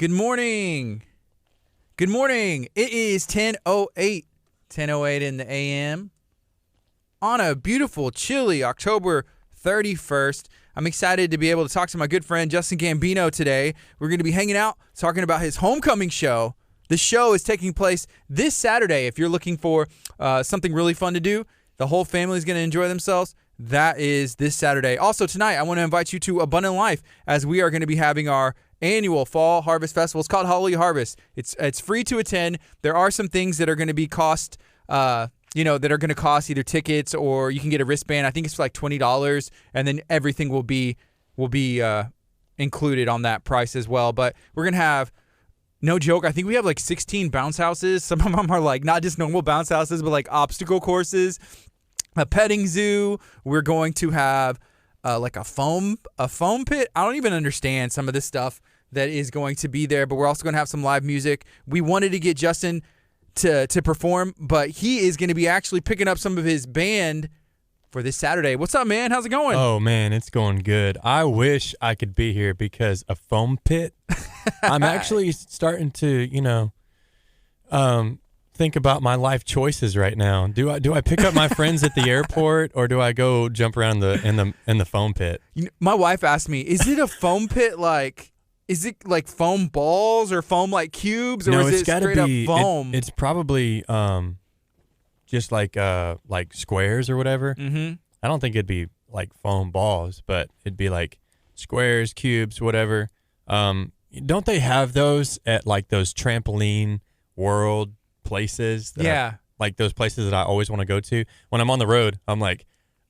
Good morning. Good morning. It is 10:08. 10:08 in the a.m. on a beautiful, chilly October 31st. I'm excited to be able to talk to my good friend Justin Gambino today. We're going to be hanging out, talking about his homecoming show. The show is taking place this Saturday. If you're looking for something really fun to do, the whole family is going to enjoy themselves. That is this Saturday. Also tonight, I want to invite you to Abundant Life as we are going to be having our annual Fall Harvest Festival. It's called Holy Harvest. It's free to attend. There are some things that are going to be cost, that are going to cost either tickets or you can get a wristband. I think it's for like $20, and then everything will be included on that price as well. But we're going to have, no joke, I think we have like 16 bounce houses. Some of them are like not just normal bounce houses, but like obstacle courses, a petting zoo. We're going to have like a foam pit. I don't even understand some of this stuff that is going to be there, but we're also going to have some live music. We wanted to get Justin to perform, but he is going to be actually picking up some of his band for this Saturday. What's up, man? How's it going? Oh, man, it's going good. I wish I could be here because a foam pit. I'm actually starting to, think about my life choices right now. Do I pick up my friends at the airport or do I go jump around in the foam pit? My wife asked me, "Is it a foam pit like? Is it like foam balls or foam like cubes, or No, is it's it gotta straight be, up foam?" It's probably just like squares or whatever. Mm-hmm. I don't think it'd be like foam balls, but it'd be like squares, cubes, whatever. Don't they have those at like those trampoline world places? Yeah. Like those places that I always want to go to. When I'm on the road, I'm like,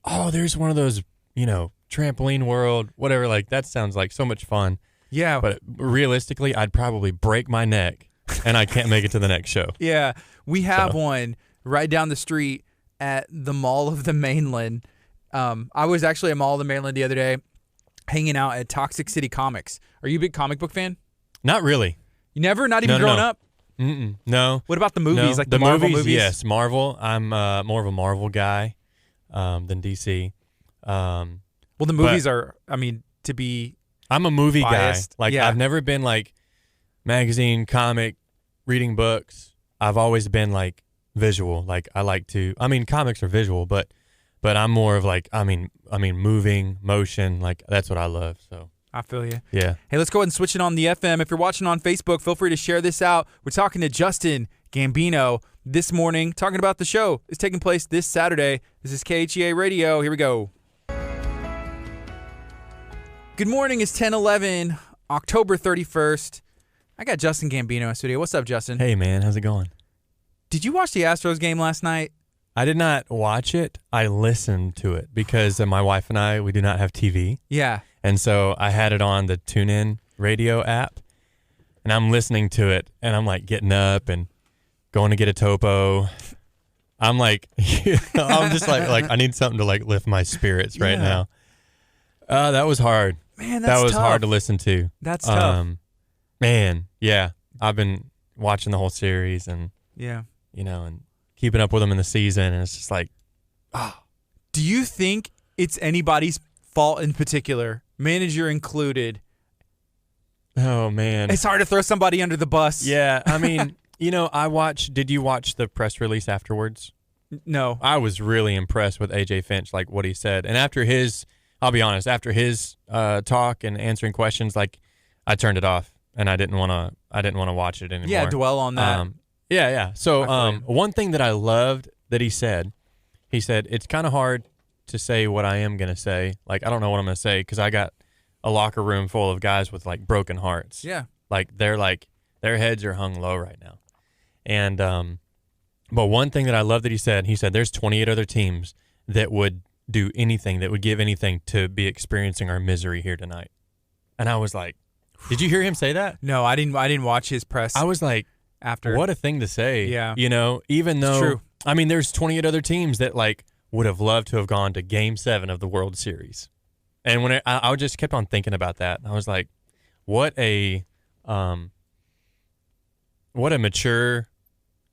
oh, there's one of those, trampoline world, whatever. Like that sounds like so much fun. Yeah. But realistically, I'd probably break my neck and I can't make it to the next show. Yeah. We have one right down the street at the Mall of the Mainland. I was actually at Mall of the Mainland the other day hanging out at Toxic City Comics. Are you a big comic book fan? Not really. You never? Not even growing up? No. What about the movies? No. Like the Marvel movies? Yes, Marvel. I'm more of a Marvel guy than DC. Well, the movies are, to be I'm a movie biased. guy. Like, yeah. I've never been like magazine, comic, reading books. I've always been like visual. Like I like to. Comics are visual, but I'm more of like moving, motion. Like that's what I love. So I feel you. yeah. Hey, let's go ahead and switch it on the FM. If you're watching on Facebook, feel free to share this out. We're talking to Justin Gambino this morning, talking about the show. It's taking place this Saturday. This is KHEA Radio. Here we go. Good morning. It's 10:11, October 31st. I got Justin Gambino in studio. What's up, Justin? Hey, man. How's it going? Did you watch the Astros game last night? I did not watch it. I listened to it because my wife and I, we do not have TV. Yeah. And so I had it on the TuneIn radio app, and I'm listening to it, and I'm like getting up and going to get a topo. I'm like, I'm just like I need something to like lift my spirits right now. That was hard. Man, that's that was tough. hard to listen to. That's tough. Man, yeah. I've been watching the whole series and and keeping up with them in the season, and it's just like, Do you think it's anybody's fault in particular, manager included? oh man. It's hard to throw somebody under the bus. Yeah, did you watch the press release afterwards? No. I was really impressed with AJ Finch, like what he said. And I'll be honest, after his talk and answering questions, like I turned it off and I didn't want to watch it anymore. Yeah, dwell on that. Yeah. So one thing that I loved that he said, it's kind of hard to say what I am going to say. Like, I don't know what I'm going to say because I got a locker room full of guys with like broken hearts. Yeah. Like their heads are hung low right now. And, but one thing that I love that he said there's 28 other teams that would do anything, that would give anything to be experiencing our misery here tonight. And I was like, did you hear him say that? No, I didn't watch his press. I was like, after. What a thing to say. Yeah. Even though, it's true. There's 28 other teams that like would have loved to have gone to Game 7 of the World Series. And when I just kept on thinking about that, I was like, what a mature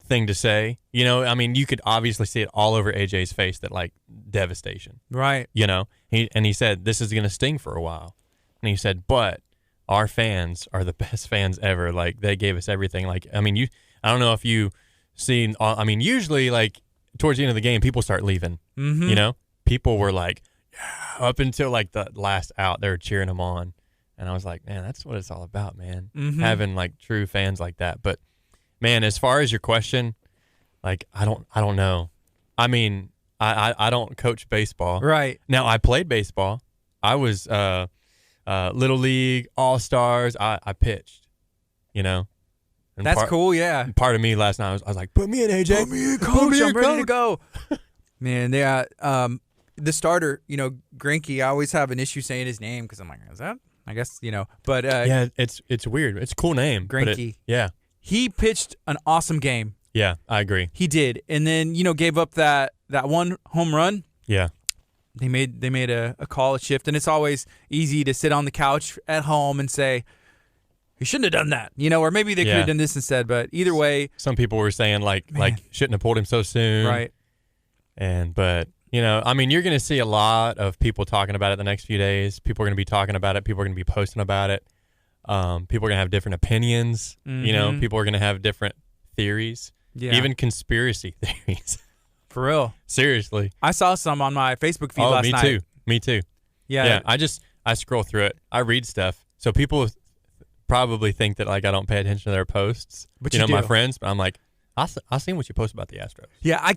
thing to say. You could obviously see it all over AJ's face, that like devastation. Right. He said, this is going to sting for a while. And he said, but our fans are the best fans ever. Like, they gave us everything. Like, I mean, I don't know if you seen. I mean, usually like towards the end of the game, people start leaving. Mm-hmm. You know, people were like, yeah, up until like the last out, they were cheering them on, and I was like, man, that's what it's all about, man. Mm-hmm. Having like true fans like that. But man, as far as your question, like, I don't know. I mean, I don't coach baseball. Right. Now, I played baseball. I was Little League, All-Stars. I pitched, you know. And That's cool, yeah. Part of me last night, I was like, put me in, AJ. Put me in, coach. I'm ready to go. Man, the starter, you know, Greinke, I always have an issue saying his name because I'm like, is that? I guess, you know. But yeah, it's weird. It's a cool name. Greinke. Yeah. He pitched an awesome game. Yeah, I agree. He did. And then, you know, gave up that one home run. Yeah. They made a call, a shift, and it's always easy to sit on the couch at home and say, he shouldn't have done that, you know, or maybe they could have done this instead. But either way, some people were saying like shouldn't have pulled him so soon, right? But you know, I mean, you're going to see a lot of people talking about it the next few days. People are going to be talking about it. People are going to be posting about it. People are going to have different opinions. Mm-hmm. You know, people are going to have different theories, even conspiracy theories. For real, seriously, I saw some on my Facebook feed last night. Me too. Yeah. I scroll through it. I read stuff, so people probably think that like I don't pay attention to their posts, but you know, do. my friends. But I'm like, I seen what you post about the Astros. Yeah, I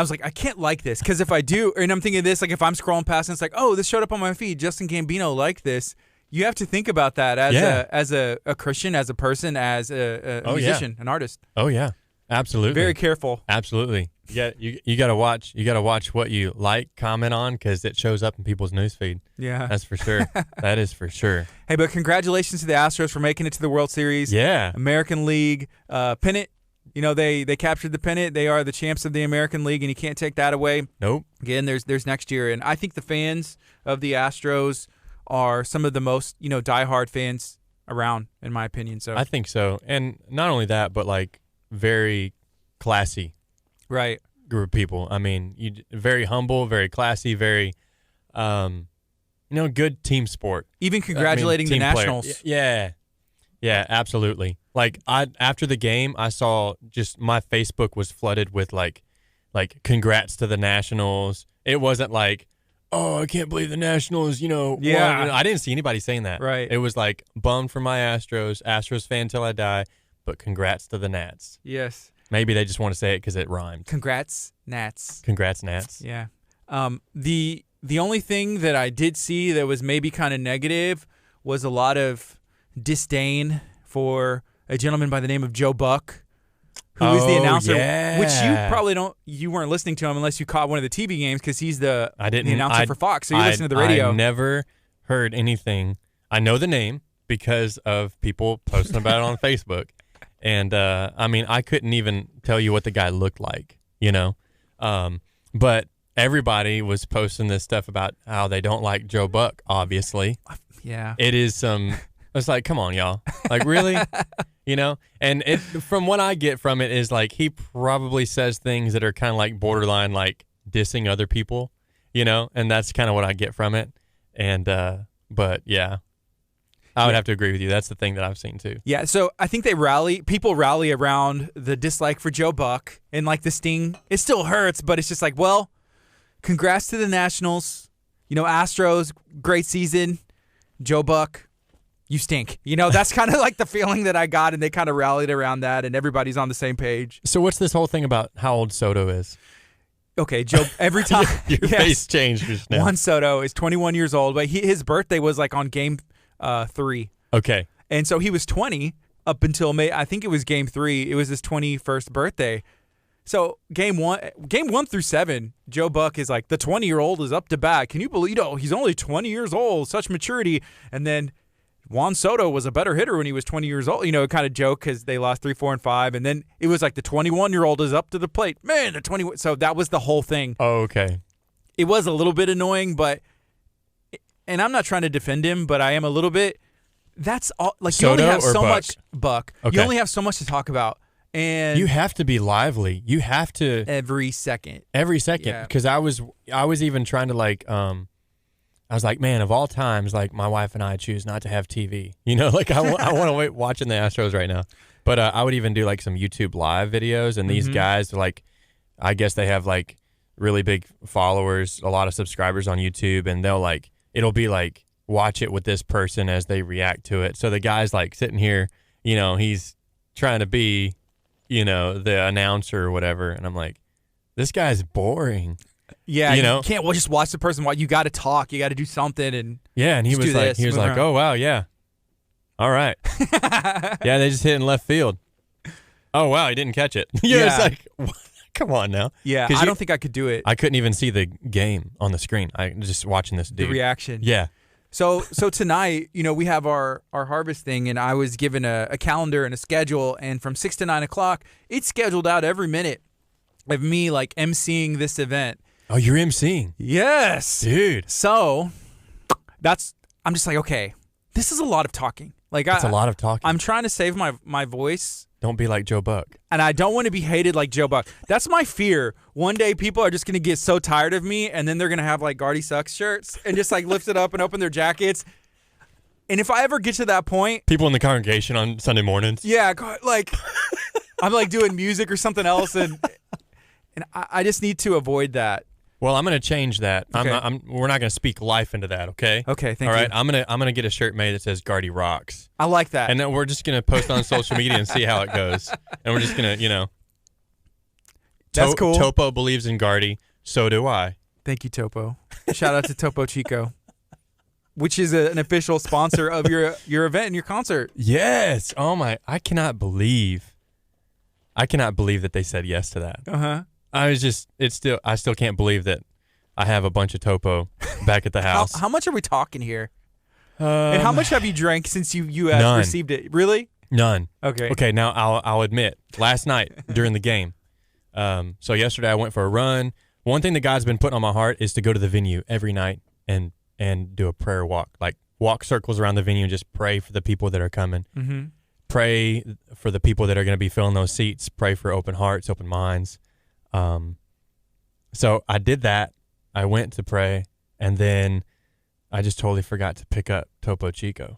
was like, I can't like this because if I do, and I'm thinking this, like if I'm scrolling past and it's like, oh, this showed up on my feed, Justin Gambino liked this. You have to think about that as a Christian, as a person, as a musician, an artist. Oh yeah, absolutely. Very careful. Absolutely. Yeah, you got to watch. You got to watch what you like, comment on, because it shows up in people's newsfeed. Yeah, that's for sure. That is for sure. Hey, but congratulations to the Astros for making it to the World Series. Yeah, American League pennant. You know, they captured the pennant. They are the champs of the American League, and you can't take that away. Nope. Again, there's next year, and I think the fans of the Astros are some of the most, you know, diehard fans around, in my opinion. So I think so, and not only that, but like very classy. Right. Group of people. I mean, very humble, very classy, very, you know, good team sport. Even congratulating the Nationals. Player. Yeah, absolutely. Like after the game, I saw just my Facebook was flooded with like congrats to the Nationals. It wasn't like, oh, I can't believe the Nationals, you know. Yeah. won. I didn't see anybody saying that. Right. It was like bummed for my Astros fan till I die, but congrats to the Nats. Yes. Maybe they just want to say it because it rhymed. Congrats, Nats. Congrats, Nats. Yeah. The only thing that I did see that was maybe kind of negative was a lot of disdain for a gentleman by the name of Joe Buck, who is the announcer, which you weren't listening to him unless you caught one of the TV games because he's the announcer for Fox, so you listen to the radio. I never heard anything. I know the name because of people posting about it on Facebook. And, I mean, I couldn't even tell you what the guy looked like, you know. But everybody was posting this stuff about how they don't like Joe Buck, obviously. Yeah. It is it's like, come on, y'all. Like, really? You know? And from what I get from it is, like, he probably says things that are kind of like borderline, like, dissing other people, you know? And that's kind of what I get from it. And, but, yeah. I would have to agree with you. That's the thing that I've seen too. Yeah, so I think people rally around the dislike for Joe Buck and like the sting. It still hurts, but it's just like, well, congrats to the Nationals. You know, Astros, great season. Joe Buck, you stink. You know, that's kind of like the feeling that I got, and they kind of rallied around that, and everybody's on the same page. So what's this whole thing about how old Soto is? Okay, Joe, every time. Your face changed just now. Juan Soto is 21 years old, but his birthday was like on game 3. Okay. And so he was 20 up until May. I think it was game 3. It was his 21st birthday. So game 1 through 7, Joe Buck is like, the 20-year-old is up to bat. Can you believe, he's only 20 years old, such maturity. And then Juan Soto was a better hitter when he was 20 years old. You know, kind of joke because they lost 3, 4, and 5. And then it was like the 21-year-old is up to the plate. Man, the 21. So that was the whole thing. Oh, okay. It was a little bit annoying, and I'm not trying to defend him, but I am a little bit. That's all. Like, Soto you only have so Buck? much, Buck. Okay. You only have so much to talk about, and you have to be lively. You have to every second. Because I was even trying to like I was like, man, of all times, like my wife and I choose not to have TV. You know, like I want to wait watching the Astros right now. But I would even do like some YouTube live videos, and these guys, like, I guess they have like really big followers, a lot of subscribers on YouTube, and they'll like, it'll be like, watch it with this person as they react to it. So the guy's like sitting here, you know, he's trying to be, you know, the announcer or whatever, and I'm like, this guy's boring. Yeah, you know, you can't just watch the person. You got to talk. You got to do something. And yeah, and he was like, oh wow, yeah, all right, yeah, they just hit in left field. Oh wow, he didn't catch it. It's like, come on now. Yeah, I don't think I could do it. I couldn't even see the game on the screen. I just watching this dude. The reaction. Yeah. So tonight, you know, we have our harvest thing, and I was given a calendar and a schedule, and from 6 to 9 o'clock, it's scheduled out every minute of me like emceeing this event. Oh, you're emceeing? Yes, dude. So I'm just like, okay, this is a lot of talking. Like, it's a lot of talking. I'm trying to save my voice. Don't be like Joe Buck. And I don't want to be hated like Joe Buck. That's my fear. One day people are just going to get so tired of me, and then they're going to have like Gardy Sucks shirts and just like lift it up and open their jackets. And if I ever get to that point, people in the congregation on Sunday mornings. Yeah, like I'm like doing music or something else, and I just need to avoid that. Well, I'm going to change that. Okay. We're not going to speak life into that, okay? Okay, thank you. All right, I'm gonna get a shirt made that says Gardy Rocks. I like that. And then we're just going to post on social media and see how it goes. And we're just going to, you know. That's cool. Topo believes in Gardy. So do I. Thank you, Topo. Shout out to Topo Chico, which is an official sponsor of your event and your concert. Yes. Oh, my. I cannot believe that they said yes to that. Uh-huh. I still can't believe that I have a bunch of Topo back at the house. How much are we talking here? And how much have you drank since you none. received it? Really? None. Okay. Okay. Now I'll admit, last night during the game. So yesterday I went for a run. One thing that God's been putting on my heart is to go to the venue every night and do a prayer walk, like walk circles around the venue and just pray for the people that are coming. Mm-hmm. Pray for the people that are going to be filling those seats. Pray for open hearts, open minds. So I did that. I went to pray, and then I just totally forgot to pick up Topo Chico.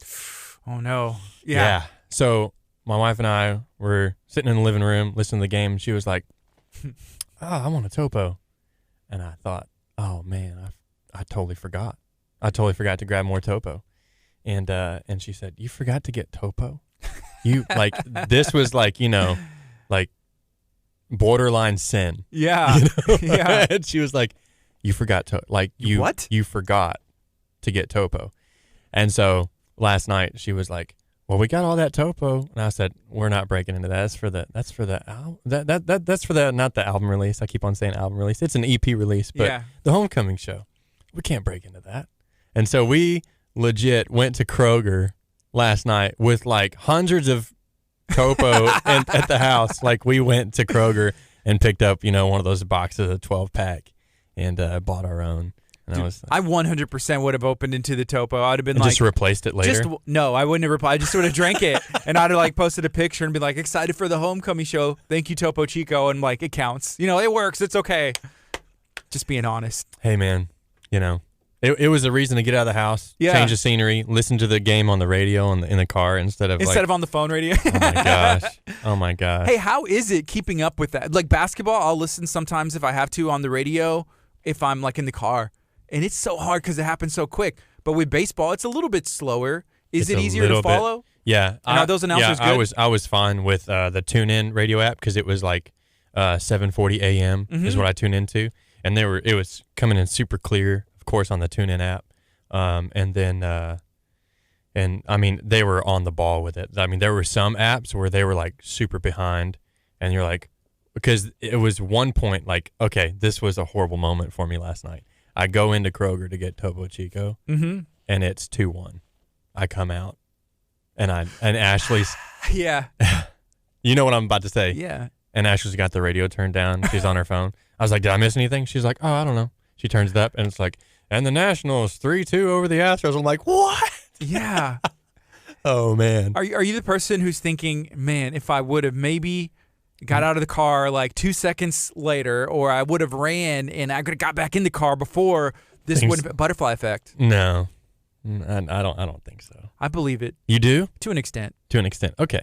Oh no. Yeah. So my wife and I were sitting in the living room listening to the game, and she was like, "Oh, I want a Topo," and I thought, "Oh man, I totally forgot. I totally forgot to grab more Topo," and she said, "You forgot to get Topo? You like this was like, you know, like." Borderline sin. Yeah. You know? Yeah. And she was like, you forgot to, like, you forgot to get Topo. And so last night she was like, well, we got all that Topo. And I said, we're not breaking into that. That's for the not the album release. I keep on saying album release. It's an EP release, but the homecoming show. We can't break into that. And so we legit went to Kroger last night with like hundreds of Topo at the house. Like, we went to Kroger and picked up, you know, one of those boxes of 12-pack and bought our own. And dude, I 100% would have opened into the Topo. I would have been like, just replaced it later. No, I wouldn't have replied. I just would have drank it, and I'd have like posted a picture and be like, excited for the homecoming show. Thank you, Topo Chico, and like, it counts. You know, it works. It's okay. Just being honest. Hey man, you know. It was a reason to get out of the house, change the scenery, listen to the game on the radio in the car instead of on the phone radio. Oh my gosh. Oh my gosh. Hey, how is it keeping up with that? Like basketball, I'll listen sometimes if I have to on the radio if I'm like in the car. And it's so hard because it happens so quick. But with baseball, it's a little bit slower. Is it easier to follow? Yeah. And are those announcers good? I was fine with the TuneIn radio app because it was like 7:40 a.m. is what I tune into. And it was coming in super clear. Of course, on the TuneIn app, and I mean, they were on the ball with it. I mean, there were some apps where they were like super behind, and you're like, because it was one point like, okay, this was a horrible moment for me last night. I go into Kroger to get Topo Chico, and it's 2-1. I come out, and Ashley's, yeah, you know what I'm about to say, yeah, and Ashley's got the radio turned down. She's on her phone. I was like, did I miss anything? She's like, oh, I don't know. She turns it up, and it's like, and the Nationals 3-2 over the Astros. I'm like, what? Yeah. Oh, man. Are you the person who's thinking, man, if I would have maybe got out of the car like 2 seconds later, or I would have ran and I could have got back in the car before this wouldn't butterfly effect. No, I don't think so. I believe it. You do? To an extent. To an extent. Okay.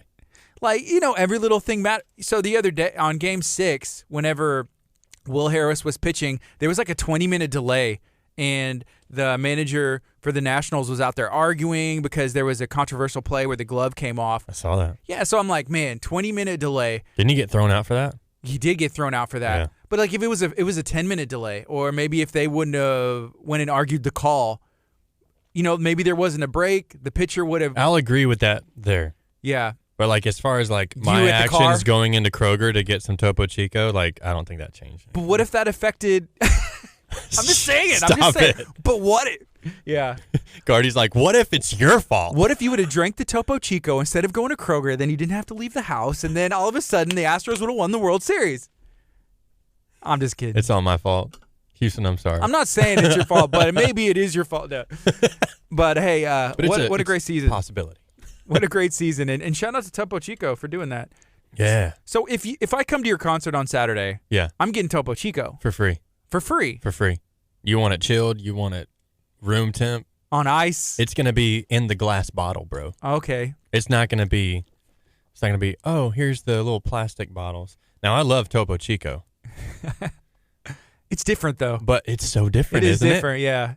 Like, every little thing matters. So the other day on Game 6, whenever Will Harris was pitching, there was like a 20-minute delay, and the manager for the Nationals was out there arguing because there was a controversial play where the glove came off. I saw that. Yeah, so I'm like, man, 20-minute delay. Didn't he get thrown out for that? He did get thrown out for that. Yeah. But like if it was a 10-minute delay, or maybe if they wouldn't have went and argued the call, maybe there wasn't a break, the pitcher would have. I'll agree with that there. Yeah. But like as far as like my actions going into Kroger to get some Topo Chico, like I don't think that changed. But what if that affected? I'm just saying it. Stop it. But what? Yeah. Guardy's like, what if it's your fault? What if you would have drank the Topo Chico instead of going to Kroger? Then you didn't have to leave the house, and then all of a sudden the Astros would have won the World Series. I'm just kidding. It's all my fault. Houston, I'm sorry. I'm not saying it's your fault, but maybe it is your fault. No. But hey, what a great season. Possibility. What a great season. And shout out to Topo Chico for doing that. Yeah. So if I come to your concert on Saturday, yeah, I'm getting Topo Chico. For free. For free? For free. You want it chilled? You want it room temp? On ice? It's going to be in the glass bottle, bro. Okay. It's not going to be, oh, here's the little plastic bottles. Now, I love Topo Chico. It's different, though. But it's so different, isn't it? It is different, yeah.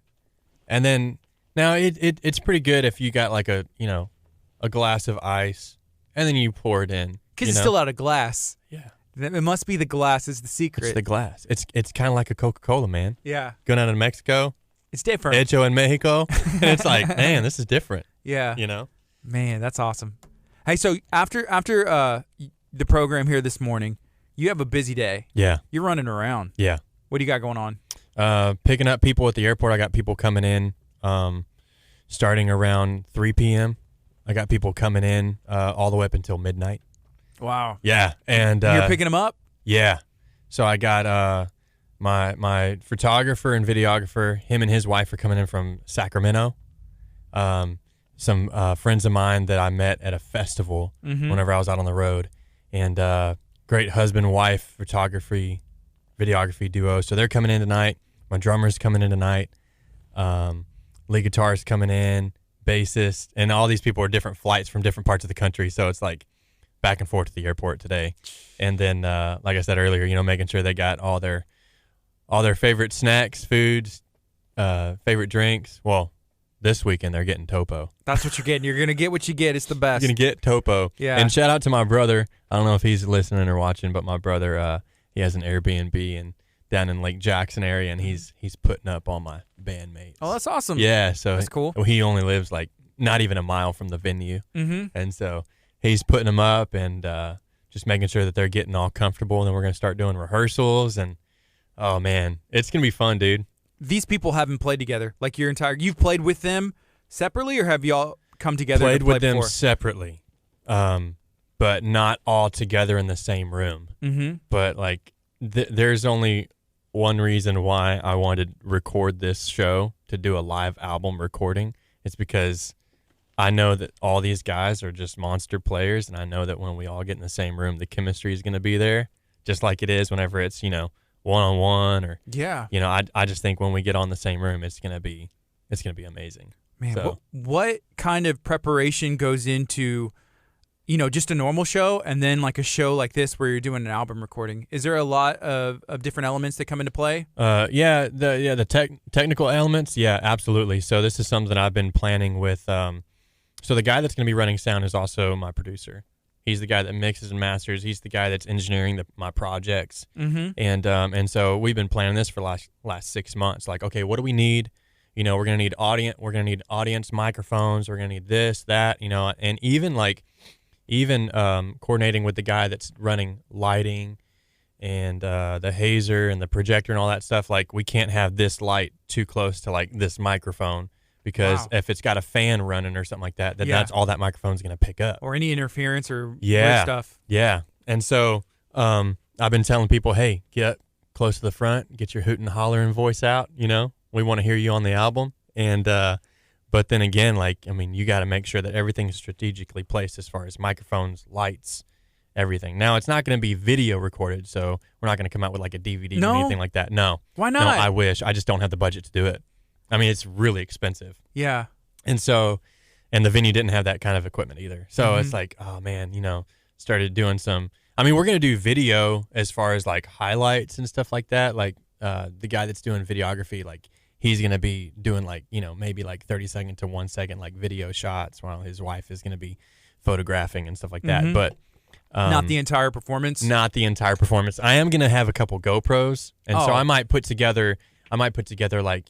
And then, now it's pretty good if you got like a glass of ice, and then you pour it in. Because it's still out of glass. Yeah. It must be the glass is the secret. It's the glass. It's kind of like a Coca-Cola, man. Yeah. Going out of Mexico. It's different. Hecho in Mexico. And it's like, man, this is different. Yeah. Man, that's awesome. Hey, so after the program here this morning, you have a busy day. Yeah. You're running around. Yeah. What do you got going on? Picking up people at the airport. I got people coming in starting around 3 p.m. I got people coming in all the way up until midnight. Wow. Yeah. And you're picking them up? Yeah. So I got my photographer and videographer, him and his wife are coming in from Sacramento. Some friends of mine that I met at a festival whenever I was out on the road. And great husband-wife photography, videography duo. So they're coming in tonight. My drummer's coming in tonight. Lead guitarist coming in, bassist. And all these people are different flights from different parts of the country. So it's like back and forth to the airport today. And then, like I said earlier, making sure they got all their favorite snacks, foods, favorite drinks. Well, this weekend they're getting Topo. That's what you're getting. You're going to get what you get. It's the best. You're going to get Topo. Yeah. And shout out to my brother. I don't know if he's listening or watching, but my brother, he has an Airbnb down in Lake Jackson area, and he's putting up all my bandmates. Oh, that's awesome. Yeah. So that's cool. He only lives like not even a mile from the venue. Mm-hmm. And so he's putting them up and just making sure that they're getting all comfortable. And then we're going to start doing rehearsals. And, oh, man, it's going to be fun, dude. These people haven't played together. Like you've played with them separately, or have y'all come together Played to play with them before? separately, but not all together in the same room. Mm-hmm. But, like, there's only one reason why I wanted to record this show, to do a live album recording. It's because I know that all these guys are just monster players, and I know that when we all get in the same room, the chemistry is going to be there, just like it is whenever it's, one-on-one or, yeah. I just think when we get on the same room, it's going to be amazing. Man, so, what kind of preparation goes into, just a normal show and then like a show like this where you're doing an album recording? Is there a lot of different elements that come into play? The technical elements, yeah, absolutely. So this is something I've been planning with. So the guy that's going to be running sound is also my producer. He's the guy that mixes and masters. He's the guy that's engineering my projects. Mm-hmm. And so we've been planning this for last 6 months. Like, okay, what do we need? We're going to need audience microphones. We're going to need this, that, and even coordinating with the guy that's running lighting and the hazer and the projector and all that stuff. Like, we can't have this light too close to like this microphone. Because if it's got a fan running or something like that, then that's all that microphone's going to pick up. Or any interference or weird stuff. Yeah. And so I've been telling people, hey, get close to the front, get your hoot and hollering voice out. We want to hear you on the album. And but then again, you got to make sure that everything's strategically placed as far as microphones, lights, everything. Now, it's not going to be video recorded, so we're not going to come out with like a DVD or anything like that. No. Why not? No, I wish. I just don't have the budget to do it. I mean, it's really expensive. Yeah. And the venue didn't have that kind of equipment either. So it's like, oh man, started doing some. I mean, we're gonna do video as far as like highlights and stuff like that. Like the guy that's doing videography, like he's gonna be doing like maybe like 30-second to 1 second like video shots while his wife is gonna be photographing and stuff like that. But not the entire performance. Not the entire performance. I am gonna have a couple GoPros, and so I might put together like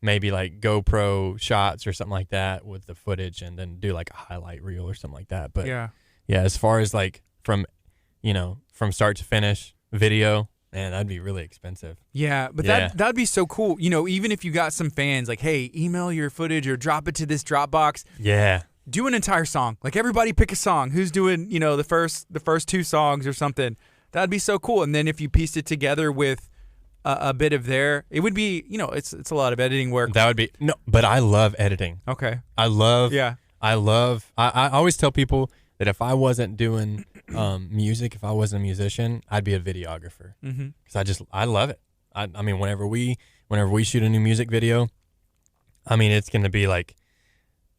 maybe like GoPro shots or something like that with the footage, and then do like a highlight reel or something like that. But yeah, as far as like from start to finish video, man, that'd be really expensive. Yeah, but that'd be so cool. Even if you got some fans, like, hey, email your footage or drop it to this Dropbox. Yeah. Do an entire song. Like, everybody pick a song. Who's doing, the first 2 songs or something. That'd be so cool. And then if you pieced it together with a bit of it would be, it's a lot of editing work. That would be but I love editing. Okay. I always tell people that if I wasn't doing music, if I wasn't a musician, I'd be a videographer. Because I love it. I mean, whenever we shoot a new music video, I mean, it's going to be like,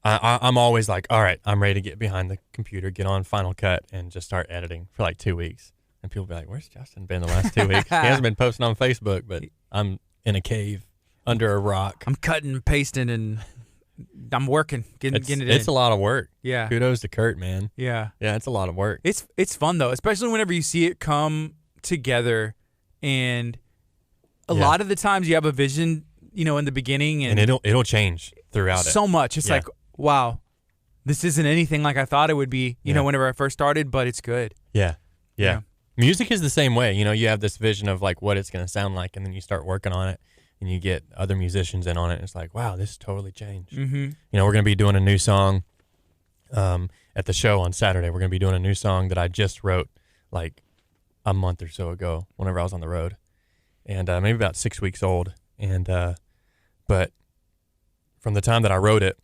I'm always like, all right, I'm ready to get behind the computer, get on Final Cut, and just start editing for like 2 weeks. And people be like, where's Justin been the last 2 weeks? He hasn't been posting on Facebook, but I'm in a cave under a rock. I'm cutting and pasting, and I'm working, getting it in. It's a lot of work. Yeah. Kudos to Kurt, man. Yeah. Yeah, it's a lot of work. It's fun, though, especially whenever you see it come together. And a lot of the times you have a vision, in the beginning. And it'll change throughout it. So much. It's like, wow, this isn't anything like I thought it would be, whenever I first started, but it's good. Yeah. Music is the same way. You have this vision of like what it's going to sound like, and then you start working on it, and you get other musicians in on it. And it's like, wow, this totally changed. We're going to be doing a new song at the show on Saturday. We're going to be doing a new song that I just wrote like a month or so ago whenever I was on the road, and maybe about 6 weeks old. And but from the time that I wrote it,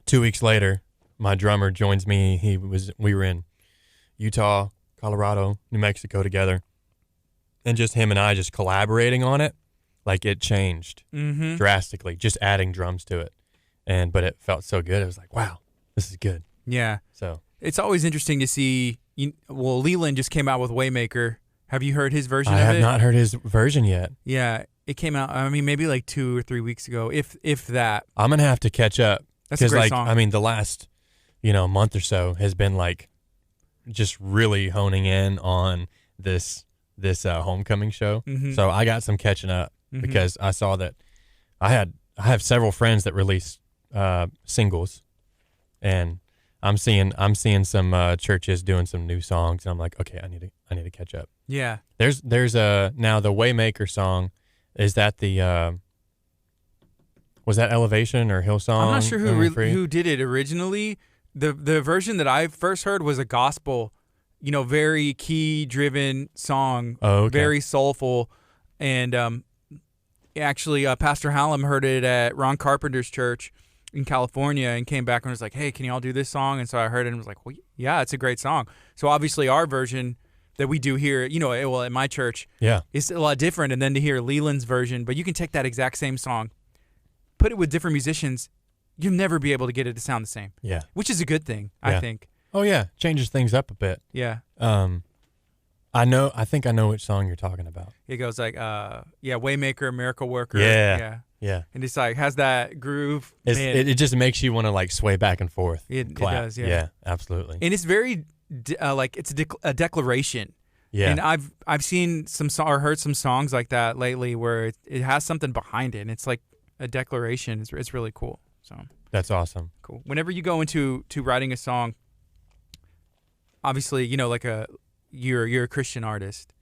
2 weeks later, my drummer joins me. We were in Utah, Colorado, New Mexico together, and just him and I just collaborating on it, like it changed drastically, just adding drums to it. But it felt so good. It was like, wow, this is good. Yeah. So it's always interesting to see. Leland just came out with Waymaker. Have you heard his version of it? I have not heard his version yet. Yeah, it came out. I mean, maybe like 2 or 3 weeks ago, if that. I'm gonna have to catch up. That's a great song. I mean, the last month or so has been like just really honing in on this homecoming show. So I got some catching up because I saw that I have several friends that release singles, and I'm seeing some churches doing some new songs, and I'm like, okay, I need to catch up. Yeah. There's now the Waymaker song. Is that the was that Elevation or Hillsong? I'm not sure who did it originally. The version that I first heard was a gospel, very key-driven song, very soulful. And actually, Pastor Hallam heard it at Ron Carpenter's church in California and came back and was like, hey, can y'all do this song? And so I heard it and was like, well, yeah, it's a great song. So obviously our version that we do here, at my church, is a lot different. And then to hear Leland's version, but you can take that exact same song, put it with different musicians, you'll never be able to get it to sound the same. Yeah. Which is a good thing, I think. Oh, yeah. Changes things up a bit. Yeah. I think I know which song you're talking about. It goes like, Waymaker, Miracle Worker. Yeah. And it's like, has that groove. It just makes you want to like sway back and forth. It does, yeah. Yeah, absolutely. And it's very, it's a declaration. Yeah. And I've seen or heard some songs like that lately where it has something behind it, and it's like a declaration. It's really cool. So that's awesome. Cool. Whenever you go into writing a song, obviously, you're a Christian artist.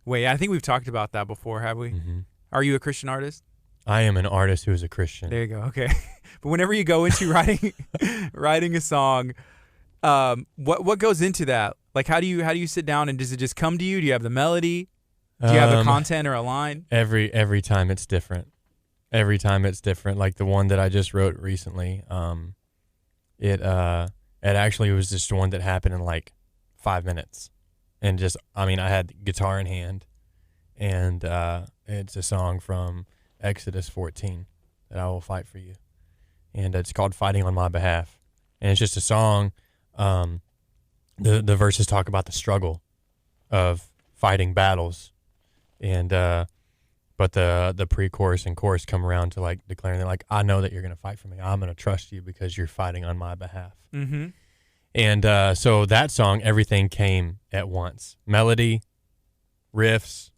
Wait, I think we've talked about that before, have we? Are you a Christian artist? I am an artist who is a Christian. There you go. Okay. But whenever you go into writing a song, what goes into that? Like, how do you sit down, and does it just come to you? Do you have the melody? Do you have the content or a line? Every time it's different. Every time it's different. Like the one that I just wrote recently, it actually was just one that happened in like 5 minutes, and I had guitar in hand, and it's a song from Exodus 14, that I will fight for you. And it's called Fighting on My Behalf. And it's just a song. The verses talk about the struggle of fighting battles. And but the pre-chorus and chorus come around to like declaring that, like, I know that you're going to fight for me. I'm going to trust you because you're fighting on my behalf. Mm-hmm. And so that song, everything came at once. Melody, riffs,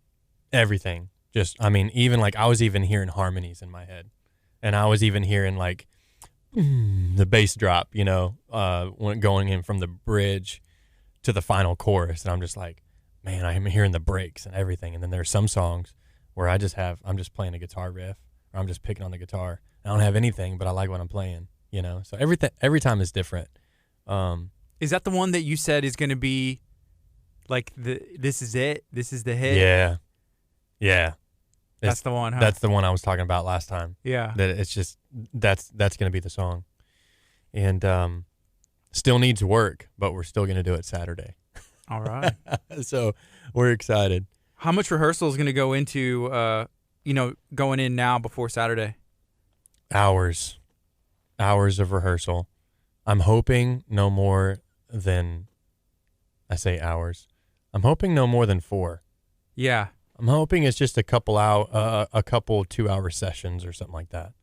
everything. Just, I mean, even like I was even hearing harmonies in my head. And I was even hearing like the bass drop, you know, when going in from the bridge to the final chorus. And I'm just like, man, I'm hearing the breaks and everything. And then there's some songs where I'm just playing a guitar riff, or I'm just picking on the guitar. I don't have anything, but I like what I'm playing, you know? So every time is different. Is that the one that you said is going to be like this is it? This is the hit? Yeah. Yeah. That's the one, huh? That's the one I was talking about last time. Yeah. That it's just, that's going to be the song. And still needs work, but we're still going to do it Saturday. All right. So we're excited. How much rehearsal is going to go into, going in now before Saturday? Hours of rehearsal. I'm hoping no more than, I say hours. I'm hoping no more than 4. Yeah. I'm hoping it's just a couple 2-hour sessions or something like that.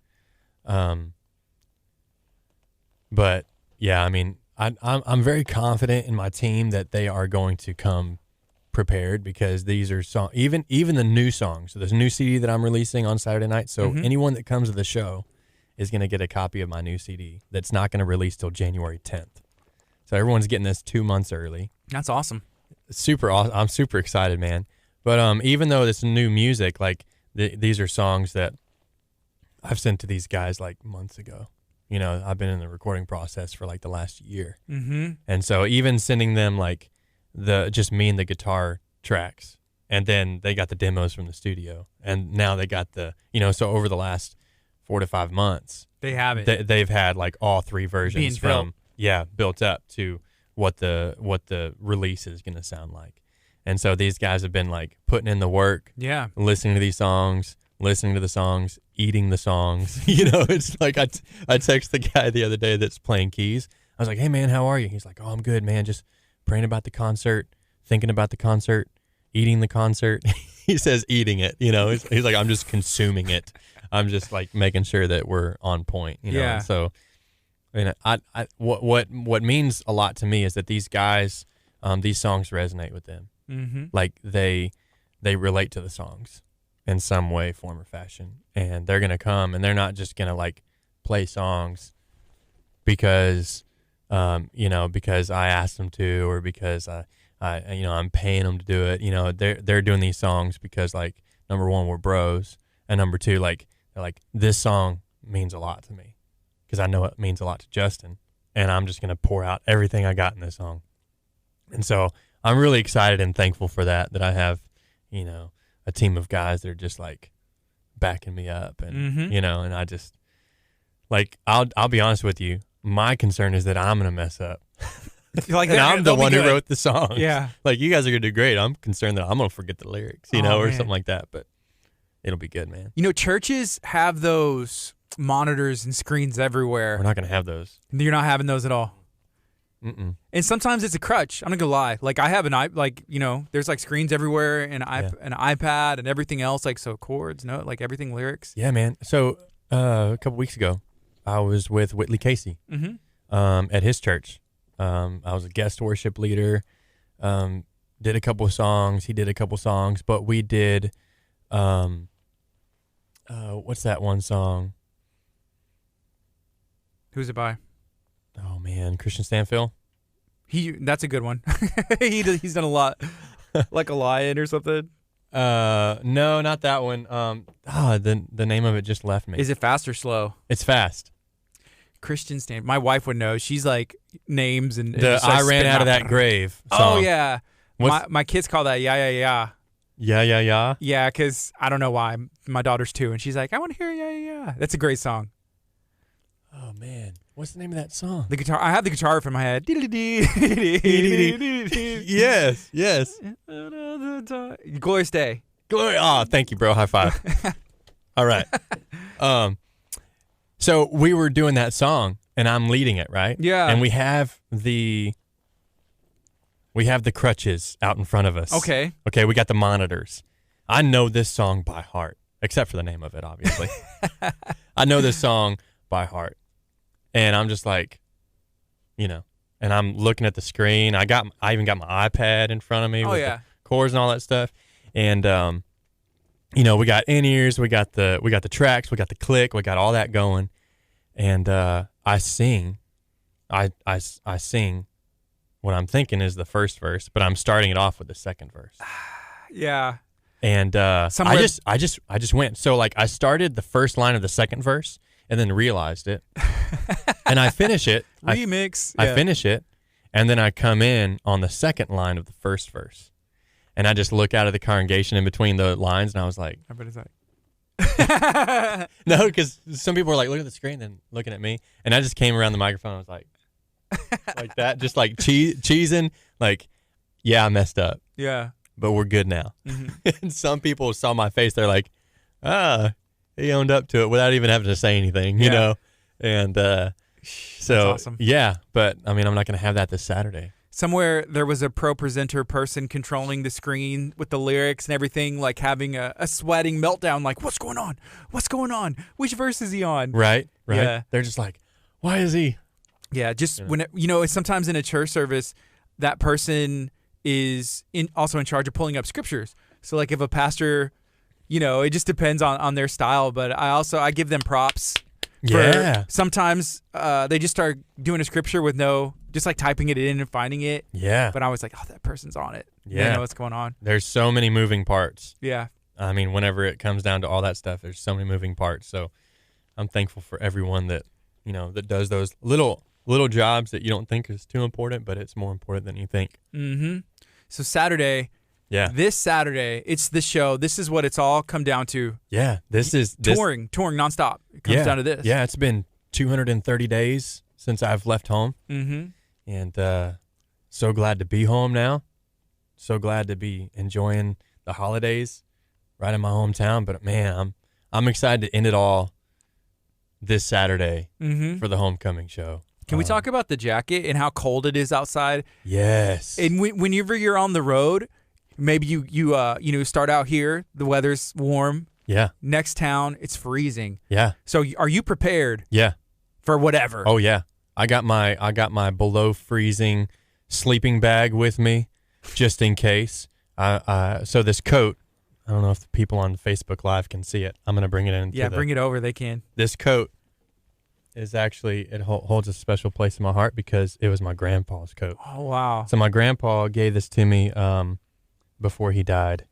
But yeah, I mean, I'm very confident in my team that they are going to come prepared, because these are even the new songs. So there's a new CD that I'm releasing on Saturday night. So anyone that comes to the show is going to get a copy of my new CD that's not going to release till January 10th. So everyone's getting this 2 months early. That's awesome. Super awesome. I'm super excited, man. But even though it's new music, like these are songs that I've sent to these guys like months ago. You know, I've been in the recording process for like the last year. Mm-hmm. And so even sending them like just me and the guitar tracks, and then they got the demos from the studio, and now they got so over the last 4 to 5 months, they have it. They've had like all 3 versions built up to what the release is going to sound like. And so these guys have been like putting in the work, listening to these songs, listening to the songs, eating the songs. It's like I text the guy the other day that's playing keys. I was like, hey man, how are you? He's like, oh, I'm good, man. Just praying about the concert, thinking about the concert, eating the concert. He says eating it, he's like, I'm just consuming it. I'm just like making sure that we're on point, Yeah. And so, what means a lot to me is that these guys, these songs resonate with them. Mm-hmm. Like they relate to the songs in some way, form, or fashion, and they're gonna come, and they're not just gonna like play songs because because I asked them to, or because I'm paying them to do it. They're doing these songs because, like, number one, we're bros, and number two, like, they're like, this song means a lot to me because I know it means a lot to Justin, and I'm just gonna pour out everything I got in this song. And so I'm really excited and thankful for that I have, a team of guys that are just like backing me up, and and I just like, I'll be honest with you, my concern is that I'm gonna mess up. Like, and I'm the one who wrote the song. Yeah. Like, you guys are gonna do great. I'm concerned that I'm gonna forget the lyrics, or something like that. But it'll be good, man. Churches have those monitors and screens everywhere. We're not gonna have those. You're not having those at all. Mm-mm. And sometimes it's a crutch. I'm not gonna lie. Like, I have there's like screens everywhere, and an iPad and everything else. Like, so chords, like everything, lyrics. Yeah, man. So a couple weeks ago, I was with Whitley Casey at his church. I was a guest worship leader. Did a couple of songs. He did a couple songs, but we did. What's that one song? Who's it by? Oh man, Christian Stanfill. That's a good one. He's done a lot, like a lion or something. No, not that one. The name of it just left me. Is it fast or slow? It's fast. Christian Stanfill. My wife would know. She's like names and I ran out of that grave song. Oh yeah. My kids call that yeah. Yeah. Yeah, because I don't know why. My daughter's 2, and she's like, I want to hear yeah. That's a great song. Oh man, what's the name of that song? The guitar. I have the guitar riff in my head. Yes. Glorious Day. Glory. Oh, thank you, bro. High five. All right. So we were doing that song, and I'm leading it, right? Yeah. And we have the crutches out in front of us. Okay. Okay, we got the monitors. I know this song by heart, except for the name of it, obviously. I know this song by heart. And I'm just like, you know, and I'm looking at the screen. I even got my iPad in front of me with the chords and all that stuff. And you know, we got in-ears, we got the tracks, we got the click, we got all that going. And I sing what I'm thinking is the first verse, but I'm starting it off with the second verse. Yeah. And I just went. So like I started the first line of the second verse and then realized it. And I finish it. Remix. I finish it, and then I come in on the second line of the first verse. And I just look out of the congregation in between the lines, and I was like, everybody's like, no, because some people were like, look at the screen, then looking at me. And I just came around the microphone. I was like, like that, just like cheesing, like, yeah, I messed up. Yeah. But we're good now. Mm-hmm. And some people saw my face. They're like, he owned up to it without even having to say anything, you know? And so, awesome. Yeah, but I mean, I'm not going to have that this Saturday. Somewhere there was a pro presenter person controlling the screen with the lyrics and everything, like having a sweating meltdown, like, what's going on? What's going on? Which verse is he on? Right. Yeah. They're just like, why is he? Yeah, just when sometimes in a church service, that person is also in charge of pulling up scriptures. So like if a pastor, you know, it just depends on their style. But I give them props. Yeah. Sometimes they just start doing a scripture with just like typing it in and finding it. Yeah. But I was like, oh, that person's on it. Yeah. They know what's going on. There's so many moving parts. Yeah. I mean, whenever it comes down to all that stuff, there's so many moving parts. So I'm thankful for everyone that, you know, that does those little jobs that you don't think is too important, but it's more important than you think. Mm-hmm. So Saturday. Yeah. This Saturday, it's the show. This is what it's all come down to. Yeah. Touring nonstop. It comes down to this. Yeah. It's been 230 days since I've left home. Mm-hmm. And so glad to be home now. So glad to be enjoying the holidays right in my hometown. But man, I'm excited to end it all this Saturday for the homecoming show. Can we talk about the jacket and how cold it is outside? Yes. And whenever you're on the road, maybe you start out here, the weather's warm. Yeah. Next town, it's freezing. Yeah. So are you prepared? Yeah. For whatever? Oh yeah. I got my below freezing sleeping bag with me, just in case. So this coat, I don't know if the people on Facebook Live can see it. I'm gonna bring it in. Yeah, bring it over. They can. This coat is actually it holds a special place in my heart because it was my grandpa's coat. Oh wow! So my grandpa gave this to me before he died,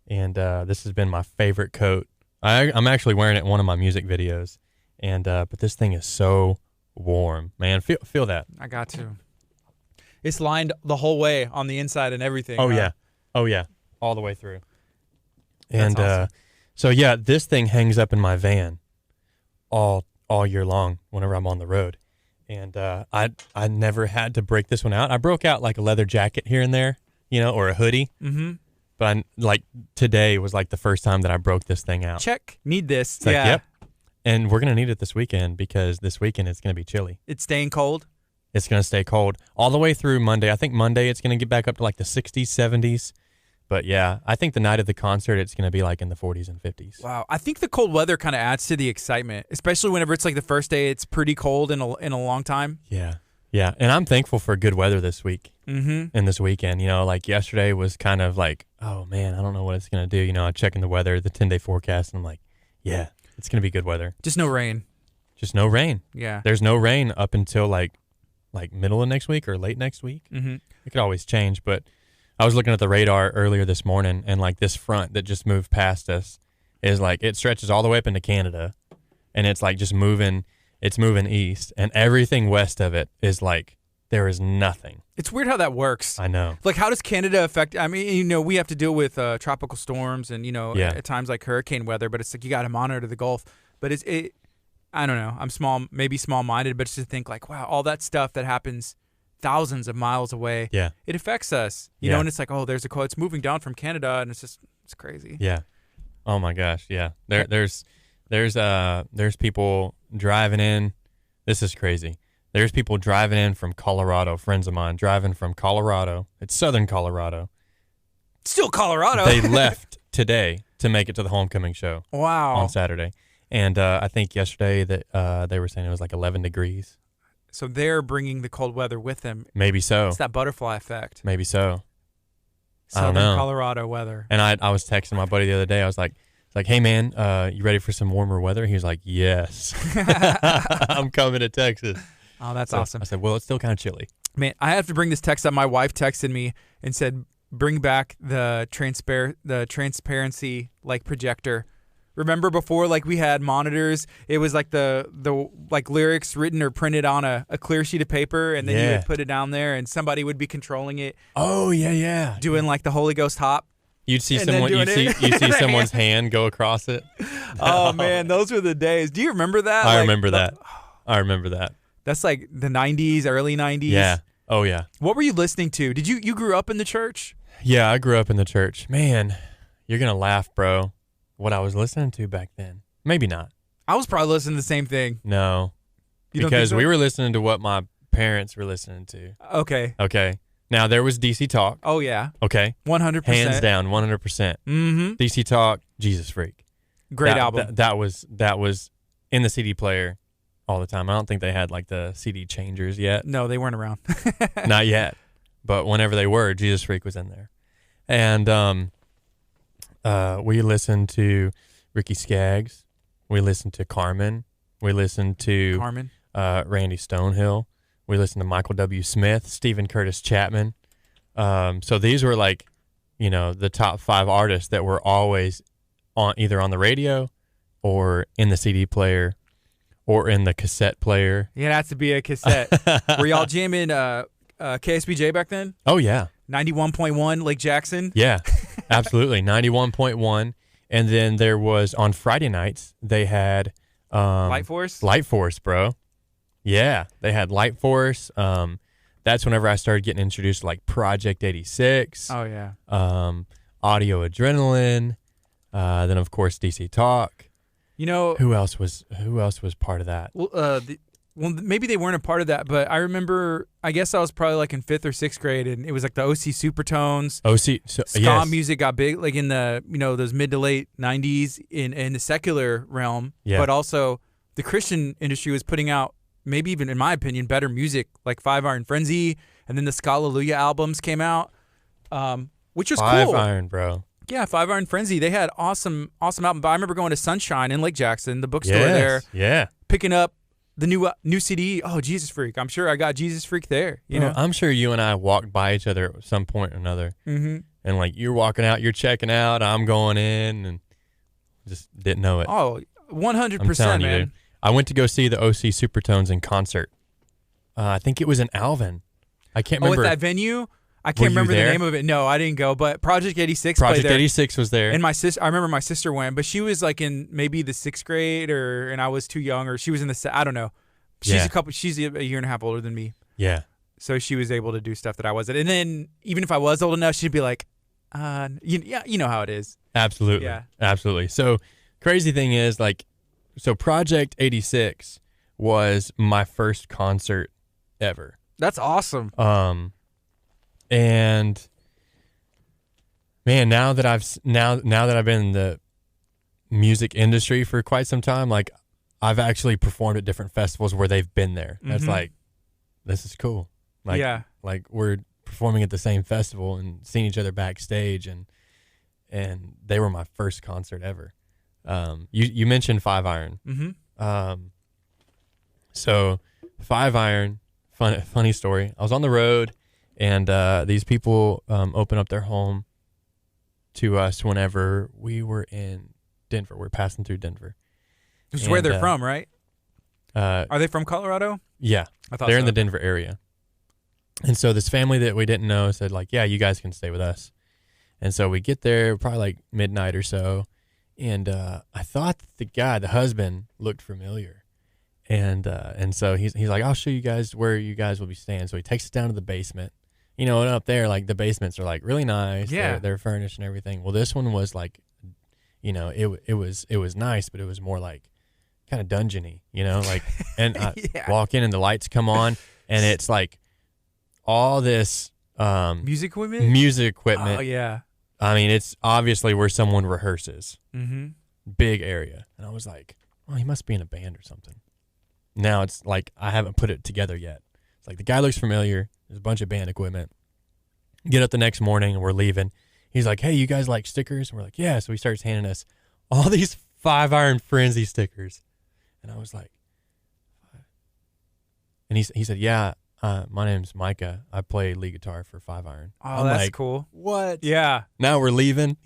and this has been my favorite coat. I'm actually wearing it in one of my music videos, and but this thing is so warm, man. Feel that. I got to. It's lined the whole way on the inside and everything. Oh yeah, all the way through. That's And awesome. so yeah, this thing hangs up in my van all year long whenever I'm on the road, and I never had to break this one out. I broke out like a leather jacket here and there, you know, or a hoodie. Mm-hmm. But today was like the first time that I broke this thing out. Check. Need this. It's like, yep. And we're gonna need it this weekend because this weekend it's gonna be chilly. It's staying cold. It's gonna stay cold all the way through Monday. I think Monday it's gonna get back up to like the 60s, 70s. But yeah, I think the night of the concert it's gonna be like in the 40s and 50s. Wow, I think the cold weather kind of adds to the excitement, especially whenever it's like the first day it's pretty cold in a long time. Yeah, yeah, and I'm thankful for good weather this week and this weekend. You know, like yesterday was kind of like, oh man, I don't know what it's gonna do. You know, I'm checking the weather, the 10-day forecast, and I'm like, yeah, it's gonna be good weather. Just no rain. Just no rain. Yeah, there's no rain up until like middle of next week or late next week. Mm-hmm. It could always change, but I was looking at the radar earlier this morning, and like this front that just moved past us is like it stretches all the way up into Canada, and it's like just moving. It's moving east, and everything west of it is like there is nothing. It's weird how that works. I know. Like, how does Canada affect? I mean, you know, we have to deal with tropical storms and at times like hurricane weather, but it's like you got to monitor the Gulf. But it. I don't know. I'm small-minded, but just to think like, wow, all that stuff that happens thousands of miles away, it affects us, you know, and it's like, oh, there's a quote, it's moving down from Canada, and it's crazy. Yeah. Oh my gosh. Yeah. There's There's people driving in. This is crazy. There's people driving in from Colorado, friends of mine driving from Colorado. It's southern Colorado. Still Colorado. They left today to make it to the homecoming show. Wow. On Saturday. And I think yesterday that they were saying it was like 11 degrees. So they're bringing the cold weather with them. Maybe so. It's that butterfly effect. Maybe so. Southern I don't know. Colorado weather. And I was texting my buddy the other day. I was like, hey, man, you ready for some warmer weather? He was like, yes. I'm coming to Texas. Oh, that's awesome. I said, well, it's still kind of chilly. Man, I have to bring this text up. My wife texted me and said, bring back the transparency like projector. Remember before, like, we had monitors, it was like the like lyrics written or printed on a clear sheet of paper, and then you would put it down there and somebody would be controlling it. Oh, yeah. Doing like the Holy Ghost hop. You'd see someone's hand go across it. Oh man, those were the days. Do you remember that? I remember that. That's like the 90s, early 90s. Yeah. Oh yeah. What were you listening to? Did you grew up in the church? Yeah, I grew up in the church. Man, you're going to laugh, bro. What I was listening to back then. Maybe not. I was probably listening to the same thing. No. You don't think because so? we were listening to what my parents were listening to. Okay. Now there was DC Talk. Oh yeah. Okay. 100%. Hands down, 100%. Mm-hmm. DC Talk, Jesus Freak. Great album. That was in the CD player all the time. I don't think they had like the CD changers yet. No, they weren't around. Not yet. But whenever they were, Jesus Freak was in there. And we listened to Ricky Skaggs. We listened to Carmen. We listened to Randy Stonehill. We listened to Michael W. Smith, Stephen Curtis Chapman. So these were like, the top 5 artists that were always either on the radio or in the CD player or in the cassette player. Yeah, it has to be a cassette. Were y'all jamming KSBJ back then? Oh, yeah. 91.1 Lake Jackson? Yeah, absolutely. 91.1. And then there was, on Friday nights, they had... Light Force? Light Force, bro. Yeah, they had Light Force. That's whenever I started getting introduced to like Project 86. Oh yeah. Audio Adrenaline. Then of course DC Talk. Who else was part of that? Well, maybe they weren't a part of that, but I remember. I guess I was probably like in 5th or 6th grade, and it was like the OC Supertones. Ska music got big, like in the those mid to late 90s in the secular realm. Yeah. But also the Christian industry was putting out, maybe even in my opinion, better music, like 5 Iron Frenzy, and then the Scallelujah albums came out, which was cool. 5 Iron, bro. Yeah, 5 Iron Frenzy. They had awesome albums. But I remember going to Sunshine in Lake Jackson, the bookstore there. Yeah. Picking up the new CD. Oh, Jesus Freak. I'm sure I got Jesus Freak there. You know? I'm sure you and I walked by each other at some point or another. Mm-hmm. And like you're walking out, you're checking out, I'm going in, and just didn't know it. Oh, 100%, man. Dude. I went to go see the OC Supertones in concert. I think it was in Alvin. I can't remember. At that venue? I can't remember the name of it. No, I didn't go. But Project 86 played there. Project 86 was there. And I remember my sister went, but she was like in maybe the 6th grade, and I was too young, or she was in the I don't know. She's a year and a half older than me. Yeah. So she was able to do stuff that I wasn't. And then even if I was old enough, she'd be like, you know how it is. Absolutely. Yeah. Absolutely. So crazy thing is so Project 86 was my first concert ever. That's awesome. And man, now that I've been in the music industry for quite some time, like I've actually performed at different festivals where they've been there. Mm-hmm. That's like, this is cool. Like, yeah. Like we're performing at the same festival and seeing each other backstage, and they were my first concert ever. You mentioned 5 Iron. Mm-hmm. So 5 Iron, funny story. I was on the road, and these people opened up their home to us whenever we were in Denver. We're passing through Denver. Which is where they're from, right? Are they from Colorado? Yeah. I thought they're in the Denver area. And so this family that we didn't know said, like, yeah, you guys can stay with us. And so we get there probably like midnight or so. And I thought that the husband, looked familiar. And so he's like, I'll show you guys where you guys will be staying. So he takes us down to the basement. And up there, like the basements are like really nice. Yeah. They're furnished and everything. Well, this one was like, it was nice, but it was more like kind of dungeony, like, and I walk in and the lights come on and it's like all this music equipment. Oh yeah. I mean, it's obviously where someone rehearses. Mm-hmm. Big area. And I was like, oh, he must be in a band or something. Now it's like I haven't put it together yet. It's like the guy looks familiar. There's a bunch of band equipment. Get up the next morning and we're leaving. He's like, hey, you guys like stickers? And we're like, yeah. So he starts handing us all these 5 Iron Frenzy stickers. And I was like, and he said, yeah, my name's Micah. I play lead guitar for 5 Iron. Oh, I'm that's like, cool. What? Yeah. Now we're leaving,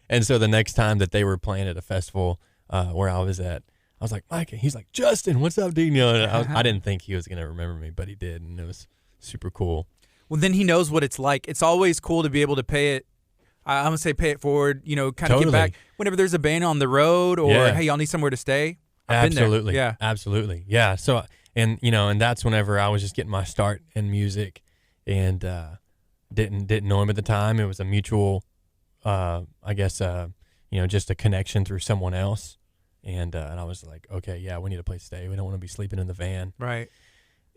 And so the next time that they were playing at a festival where I was at, I was like, Micah. He's like, Justin, what's up, dude? And I didn't think he was going to remember me, but he did. And it was super cool. Well, then he knows what it's like. It's always cool to be able to pay it. I'm going to say pay it forward, kind of get back. Whenever there's a band on the road or, hey, y'all need somewhere to stay. I've been there. Yeah. Absolutely. Yeah. So, and that's whenever I was just getting my start in music and didn't know him at the time. It was a mutual, I guess, just a connection through someone else. And I was like, okay, yeah, we need a place to stay. We don't want to be sleeping in the van. Right.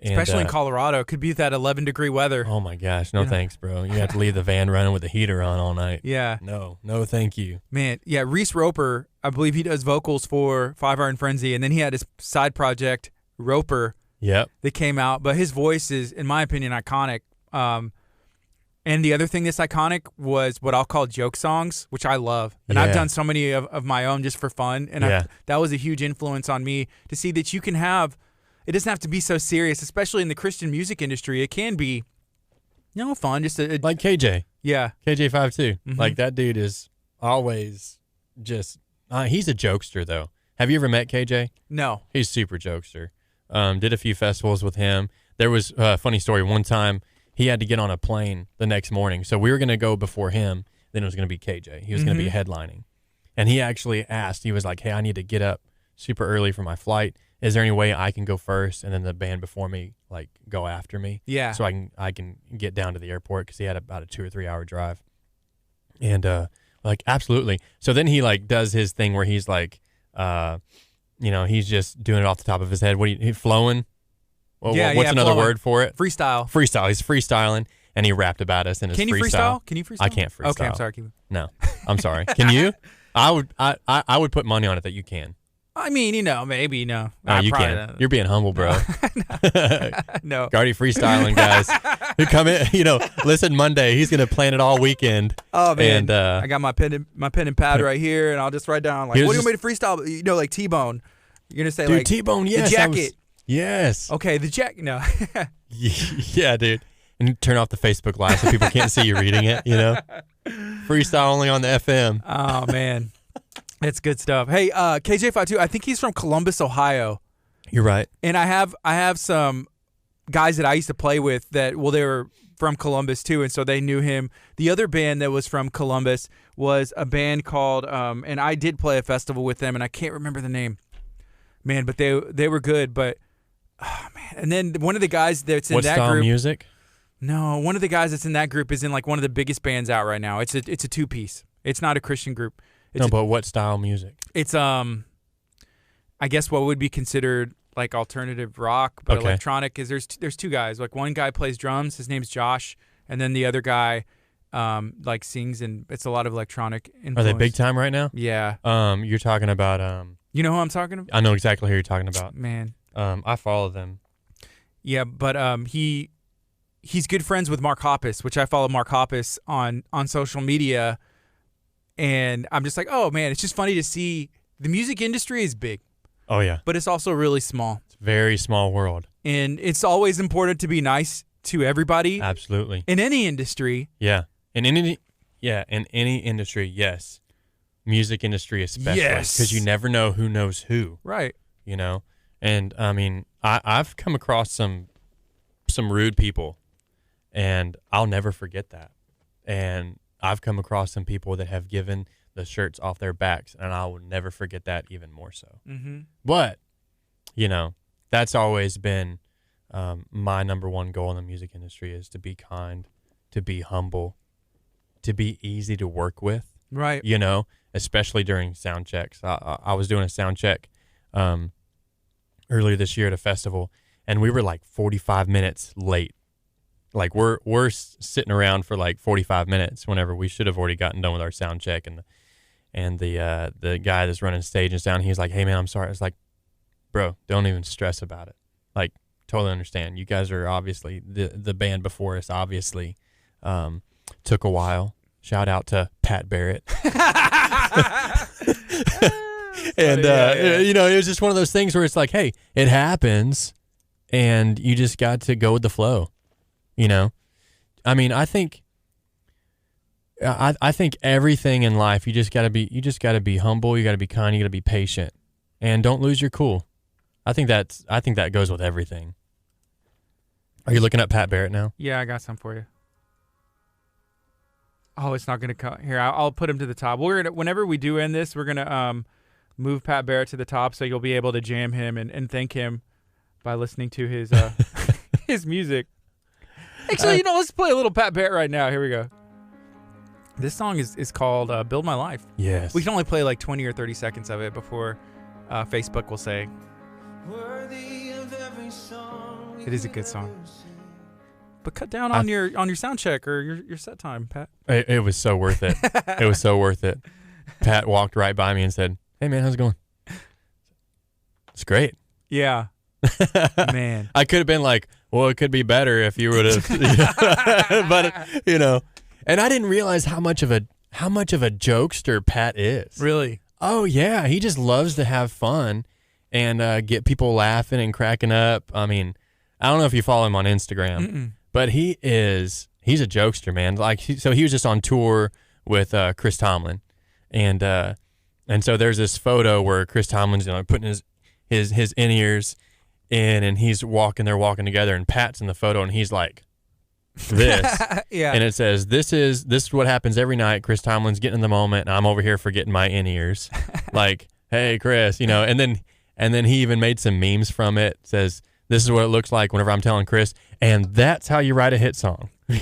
Especially in Colorado. It could be that 11-degree weather. Oh, my gosh. No thanks, bro. You have to leave the van running with the heater on all night. Yeah. No, thank you. Man, yeah, Reese Roper, I believe he does vocals for 5 Iron Frenzy, and then he had his side project, Roper, that came out. But his voice is, in my opinion, iconic. And the other thing that's iconic was what I'll call joke songs, which I love. And I've done so many of my own just for fun. And that was a huge influence on me to see that you can have, it doesn't have to be so serious, especially in the Christian music industry. It can be, fun. Just like KJ. Yeah. KJ5 too. Mm-hmm. Like that dude is always just, he's a jokester though. Have you ever met KJ? No. He's super jokester. Did a few festivals with him. There was a funny story. One time he had to get on a plane the next morning. So we were going to go before him. Then it was going to be KJ. He was going to be headlining. And he actually asked, he was like, hey, I need to get up super early for my flight. Is there any way I can go first and then the band before me, like, go after me? Yeah. So I can get down to the airport because he had about a 2 or 3 hour drive. And, like, absolutely. So then he, like, does his thing where he's like, he's just doing it off the top of his head. He flowing? Well, what's another word for it? Freestyle. He's freestyling, and he rapped about us in his freestyle. Can you freestyle? I can't freestyle. Okay, I'm sorry. No, I'm sorry. Can you? I would put money on it that you can. I mean, maybe, no. No, you can. You're being humble, bro. No. Gardy freestyling, guys. Who come in, listen Monday. He's going to plan it all weekend. Oh, man. And, I got my pen and pad right here, and I'll just write down, like, what do you want me to freestyle? Like T-Bone. You're going to say, dude, like, T-Bone, yes. The jacket. Yes. Okay, the jacket. No. Yeah, dude. And you turn off the Facebook Live so people can't see you reading it, Freestyle only on the FM. Oh, man. It's good stuff. Hey, KJ52, I think he's from Columbus, Ohio. You're right. And I have some guys that I used to play with that, they were from Columbus too, and so they knew him. The other band that was from Columbus was a band called, and I did play a festival with them, and I can't remember the name. Man, but they were good, but, oh, man. And then one of the guys that's in that group. What style music? No, one of the guys that's in that group is in, like, one of the biggest bands out right now. It's a two-piece. It's not a Christian group. But what style music? It's I guess what would be considered like alternative rock, but electronic. Is there's two guys. Like one guy plays drums, his name's Josh, and then the other guy like sings, and it's a lot of electronic influence. Are they big time right now? Yeah. You're talking about You know who I'm talking about? I know exactly who you're talking about. Man. I follow them. Yeah, but he's good friends with Mark Hoppus, which I follow Mark Hoppus on social media. And I'm just like, oh, man, it's just funny to see the music industry is big. Oh, yeah. But it's also really small. It's a very small world. And it's always important to be nice to everybody. Absolutely. In any industry. Yeah. In any industry, yes. Music industry especially. Yes. Because you never know who knows who. Right. And, I mean, I've come across some rude people, and I'll never forget that. And I've come across some people that have given the shirts off their backs, and I will never forget that even more so. Mm-hmm. But, that's always been my number one goal in the music industry is to be kind, to be humble, to be easy to work with. Right. especially during sound checks. I was doing a sound check earlier this year at a festival, and we were like 45 minutes late. Like we're sitting around for like 45 minutes whenever we should have already gotten done with our sound check, and the guy that's running stage and sound, he's like, "Hey man, I'm sorry." I was like, "Bro, don't even stress about it. Like, totally understand. You guys are obviously the band before us. Obviously, took a while. Shout out to Pat Barrett." And you know, it was just one of those things where it's like, hey, it happens, and you just got to go with the flow. You know, I mean, I think everything in life, you just gotta be humble. You gotta be kind. You gotta be patient, and don't lose your cool. I think that goes with everything. Are you looking up Pat Barrett now? Yeah, I got some for you. Oh, it's not gonna come here. I'll put him to the top. Whenever we do end this, we're gonna move Pat Barrett to the top, so you'll be able to jam him and thank him by listening to his his music. Actually, you know, let's play a little Pat Barrett right now. Here we go. This song is called "Build My Life." Yes. We can only play like 20 or 30 seconds of it before Facebook will say. It is a good song. But cut down on your sound check or your set time, Pat. It was so worth it. It was so worth it. Pat walked right by me and said, "Hey man, how's it going?" It's great. Yeah. Man. I could have been like, well, it could be better if you would have, but you know, and I didn't realize how much of a jokester Pat is. Really? Oh yeah, he just loves to have fun and get people laughing and cracking up. I mean, I don't know if you follow him on Instagram, but he's a jokester, man. Like, so he was just on tour with Chris Tomlin, and so there's this photo where Chris Tomlin's putting his in-ears in, and they're walking together, and Pat's in the photo, and he's like this. Yeah. And it says, this is what happens every night. Chris Tomlin's getting in the moment, and I'm over here forgetting my in-ears. Like, hey, Chris, and then he even made some memes from it. Says, this is what it looks like whenever I'm telling Chris, and that's how you write a hit song. And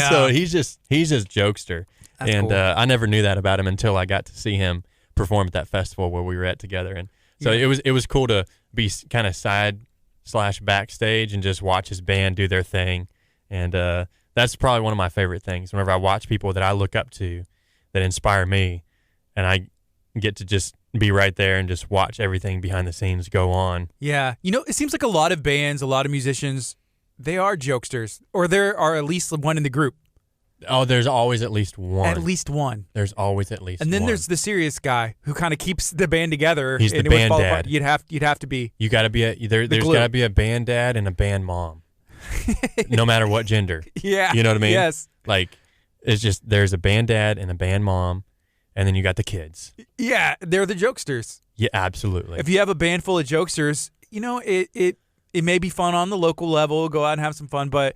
so he's just jokester. That's and cool. I never knew that about him until I got to see him perform at that festival where we were at together. And so it was cool to be kind of side/backstage and just watch his band do their thing. And that's probably one of my favorite things. Whenever I watch people that I look up to that inspire me, and I get to just be right there and just watch everything behind the scenes go on. Yeah. It seems like a lot of bands, a lot of musicians, they are jokesters, or there are at least one in the group. Oh, there's always at least one. At least one. There's always at least one. And then there's the serious guy who kind of keeps the band together. He's the band dad. You'd have to be. You got to be there's got to be a band dad and a band mom. No matter what gender. Yeah. You know what I mean? Yes. Like, it's just, there's a band dad and a band mom, and then you got the kids. Yeah, they're the jokesters. Yeah, absolutely. If you have a band full of jokesters, it may be fun on the local level, go out and have some fun, but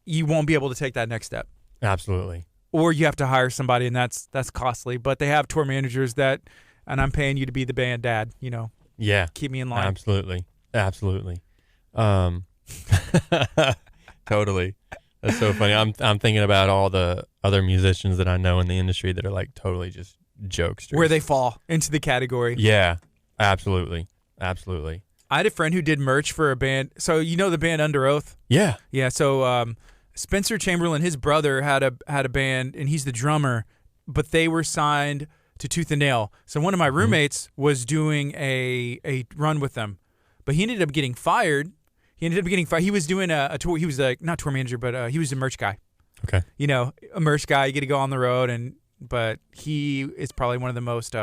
you won't be able to take that next step. Absolutely. Or you have to hire somebody, and that's costly. But they have tour managers and I'm paying you to be the band dad, Yeah. Keep me in line. Absolutely. Totally. That's so funny. I'm thinking about all the other musicians that I know in the industry that are like totally just jokesters. Where they fall into the category. Yeah, absolutely. I had a friend who did merch for a band. So the band Under Oath? Yeah. Yeah, so Spencer Chamberlain, his brother, had a band, and he's the drummer, but they were signed to Tooth and Nail. So one of my roommates was doing a run with them, but he ended up getting fired. He was doing a tour. He was not tour manager, but he was a merch guy. Okay. A merch guy. You get to go on the road, but he is probably one of the most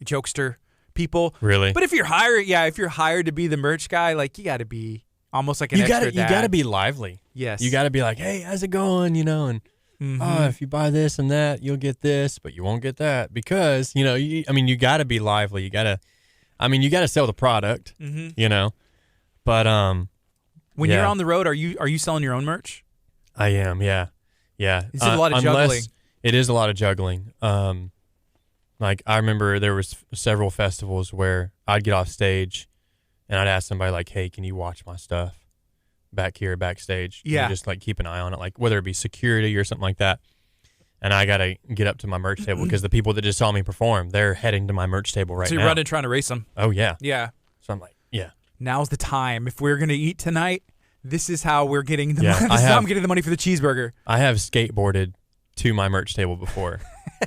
jokester people. Really? But if you're hired to be the merch guy, like, you got to be almost like an extra dad. You got to be lively. Yes. You got to be like, hey, how's it going? And if you buy this and that, you'll get this, but you won't get that because you got to be lively. You got to sell the product. But when you're on the road, are you selling your own merch? I am, yeah. Is it a lot of juggling? It is a lot of juggling. Like, I remember there was several festivals where I'd get off stage and I'd ask somebody like, hey, can you watch my stuff back here backstage? Yeah. Just like keep an eye on it, like whether it be security or something like that. and I got to get up to my merch table because the people that just saw me perform, they're heading to my merch table right now. So you're running trying to race them. Oh, yeah. Yeah. So I'm like, yeah. Now's the time. If we're going to eat tonight, this is how we're getting the Yeah, money. This is how I'm getting the money for the cheeseburger. I have skateboarded to my merch table before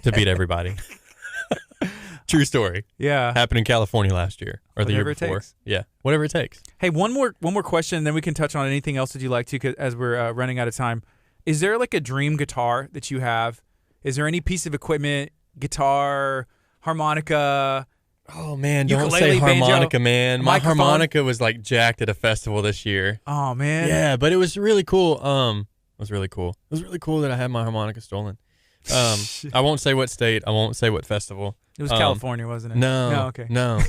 to beat everybody. True story. Yeah. Happened in California last year or the year Whatever it before. takes. Yeah. Whatever it takes. Hey, one more question, and then we can touch on anything else that you like to, 'cause as we're running out of time. Is there like a dream guitar that you have? Is there any piece of equipment, guitar, harmonica? Oh, man, don't Ukulele, say harmonica, banjo, man. My microphone? harmonica was like jacked at a festival this year. Oh, man. Yeah, but it was really cool. It was really cool. It was really cool that I had my harmonica stolen. I won't say what state. I won't say what festival. It was California, wasn't it? No. Okay. No.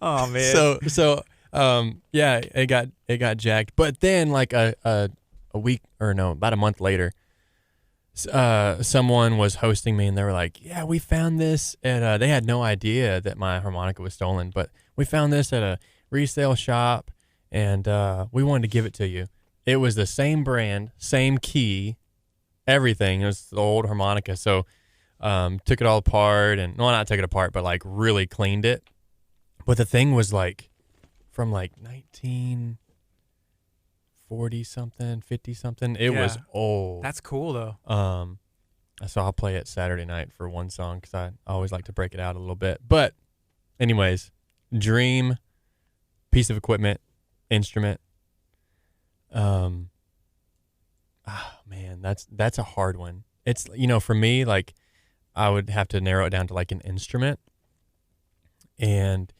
Oh, man. So yeah, it got jacked. But then like a week or no, about a month later, someone was hosting me and they were like, "Yeah, we found this at they had no idea that my harmonica was stolen, but we found this at a resale shop and we wanted to give it to you." It was the same brand, same key, everything. It was the old harmonica. So took it all apart and not took it apart, but like really cleaned it. But the thing was like from like 1940 something, 50 something. It was old. That's cool though. So I'll play it Saturday night for one song because I always like to break it out a little bit. But anyways, dream piece of equipment, instrument. Man, that's a hard one. It's, for me, like I would have to narrow it down to like an instrument, and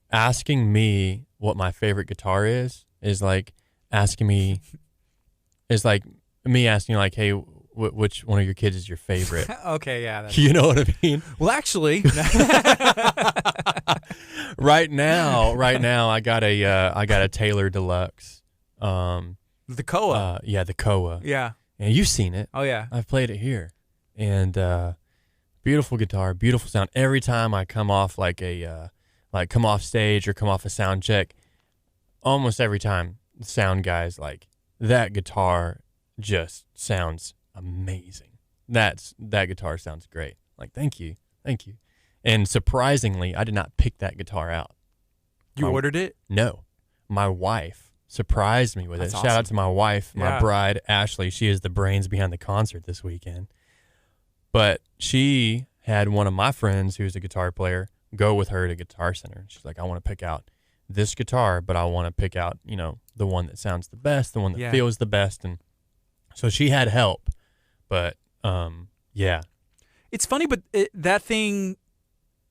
asking me what my favorite guitar is like asking me like, hey, which one of your kids is your favorite? Okay, yeah. You know what I mean? Well, actually, right now, I got a Taylor Deluxe. The KHEA. Yeah, the KHEA. Yeah. And you've seen it. Oh, yeah. I've played it here. And beautiful guitar, beautiful sound. Every time I come off come off stage or come off a sound check, almost every time the sound guy's like, that guitar just sounds amazing. That guitar sounds great. Like, thank you. And surprisingly, I did not pick that guitar out. You ordered it? No. My wife surprised me with That's it. awesome. Shout out to my wife, my Yeah. bride, Ashley. She is the brains behind the concert this weekend. But she had one of my friends who's a guitar player go with her to Guitar Center. She's like, I want to pick out this guitar, but I want to pick out, the one that sounds the best, the one that feels the best. And so she had help. But, yeah. It's funny, but that thing,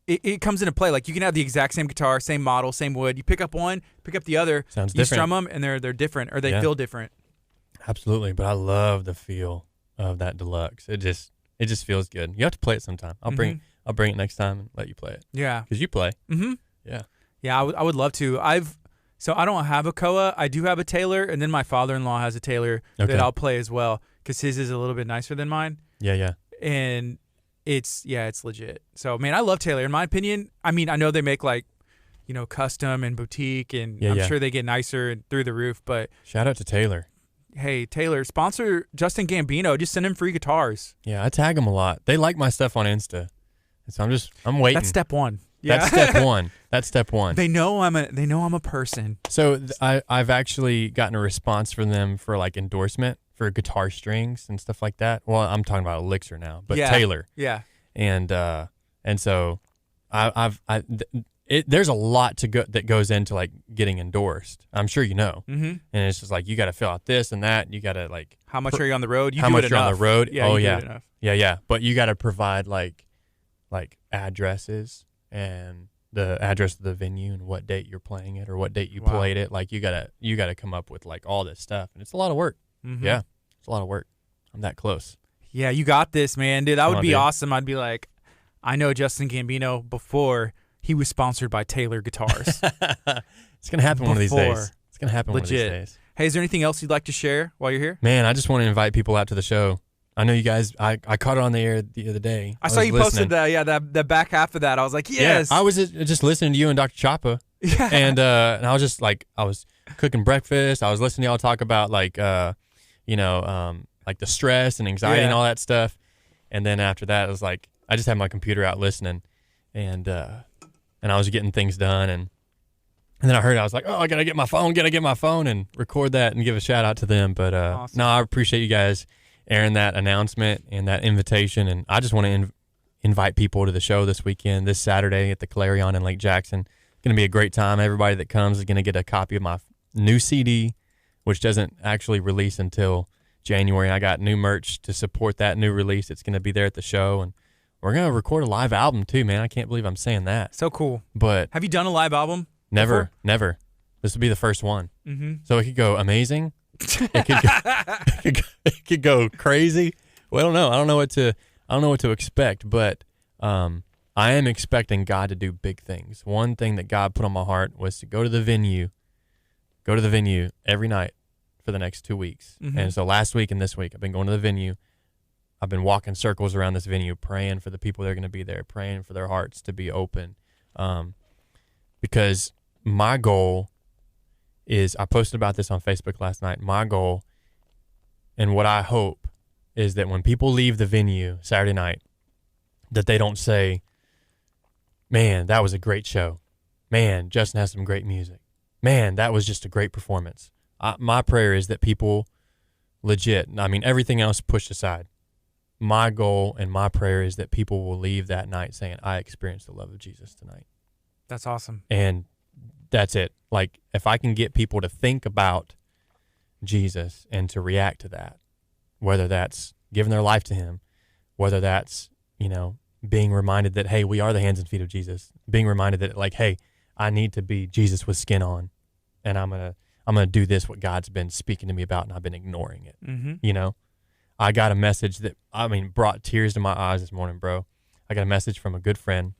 it comes into play. Like, you can have the exact same guitar, same model, same wood. You pick up one, pick up the other. Sounds you different. strum them, and they're different, or they feel different. Absolutely. But I love the feel of that Deluxe. It just feels good. You have to play it sometime. I'll bring it next time and let you play it. Yeah. Because you play. Mm-hmm. Yeah. Yeah, I would love to. So I don't have a KHEA. I do have a Taylor, and then my father-in-law has a Taylor that I'll play as well because his is a little bit nicer than mine. Yeah. And it's legit. So, man, I love Taylor. In my opinion, I mean, I know they make like, custom and boutique, and I'm sure they get nicer and through the roof, but shout out to Taylor. Hey, Taylor, sponsor Justin Gambino. Just send him free guitars. Yeah, I tag them a lot. They like my stuff on Insta. So I'm waiting. That's step one. Yeah. That's step one. They know I'm a person. So I've actually gotten a response from them for like endorsement for guitar strings and stuff like that. Well, I'm talking about Elixir now, but Taylor. Yeah. And so there's a lot that goes into like getting endorsed. I'm sure you know. Mm-hmm. And it's just like you got to fill out this and that. You got to like how much are you on the road? How much you're on the road? Yeah, oh you yeah, do it enough. yeah. But you got to provide like addresses and the address of the venue and what date you're playing it or what date you played it. Like you gotta come up with like all this stuff, and it's a lot of work. Mm-hmm. Yeah, it's a lot of work. I'm that close. Yeah, you got this, man, dude. That would be awesome. I'd be like, I know Justin Gambino before he was sponsored by Taylor Guitars. It's gonna happen one of these days. It's gonna happen legit. One of these days. Hey, is there anything else you'd like to share while you're here? Man, I just want to invite people out to the show. I know you guys. I caught it on the air the other day. I saw you posted the back half of that. I was like, yes. Yeah, I was just listening to you and Dr. Chapa. Yeah. And I was just like, I was cooking breakfast. I was listening to y'all talk about like, like the stress and anxiety and all that stuff. And then after that, it was like I just had my computer out listening, and I was getting things done. And then I heard, I was like, oh, I gotta get my phone and record that and give a shout out to them. But awesome. No, I appreciate you guys airing that announcement and that invitation. And I just want to invite people to the show this weekend, this Saturday at the Clarion in Lake Jackson. It's going to be a great time. Everybody that comes is going to get a copy of my new CD, which doesn't actually release until January. I got new merch to support that new release. It's going to be there at the show. And we're going to record a live album too, man. I can't believe I'm saying that. So cool. But have you done a live album? Never. Before? This will be the first one. Mm-hmm. So it could go amazing. It could go crazy. Well, I don't know. I don't know what to expect, but I am expecting God to do big things. One thing that God put on my heart was to go to the venue every night for the next 2 weeks. Mm-hmm. And so last week and this week, I've been going to the venue. I've been walking circles around this venue, praying for the people that are going to be there, praying for their hearts to be open. Because my goal is, I posted about this on Facebook last night, my goal and what I hope is that when people leave the venue Saturday night, that they don't say, man, that was a great show. Man, Justin has some great music. Man, that was just a great performance. My prayer is that people legit, I mean, everything else pushed aside. My goal and my prayer is that people will leave that night saying, I experienced the love of Jesus tonight. That's awesome. And that's it. Like, if I can get people to think about Jesus and to react to that, whether that's giving their life to him, whether that's, being reminded that, hey, we are the hands and feet of Jesus, being reminded that, like, hey, I need to be Jesus with skin on, and I'm gonna do this, what God's been speaking to me about, and I've been ignoring it. Mm-hmm. I got a message that, brought tears to my eyes this morning, bro. I got a message from a good friend.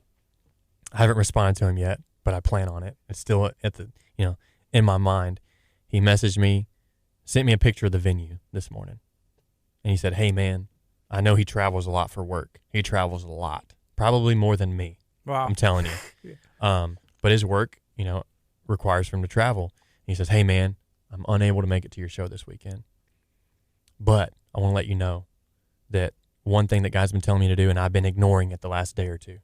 I haven't responded to him yet, but I plan on it. It's still at the, in my mind. He messaged me, sent me a picture of the venue this morning. And he said, hey, man, I know he travels a lot for work. He travels a lot, probably more than me. Wow. I'm telling you. But his work, requires for him to travel. And he says, hey, man, I'm unable to make it to your show this weekend. But I want to let you know that one thing that God's been telling me to do, and I've been ignoring it the last day or two,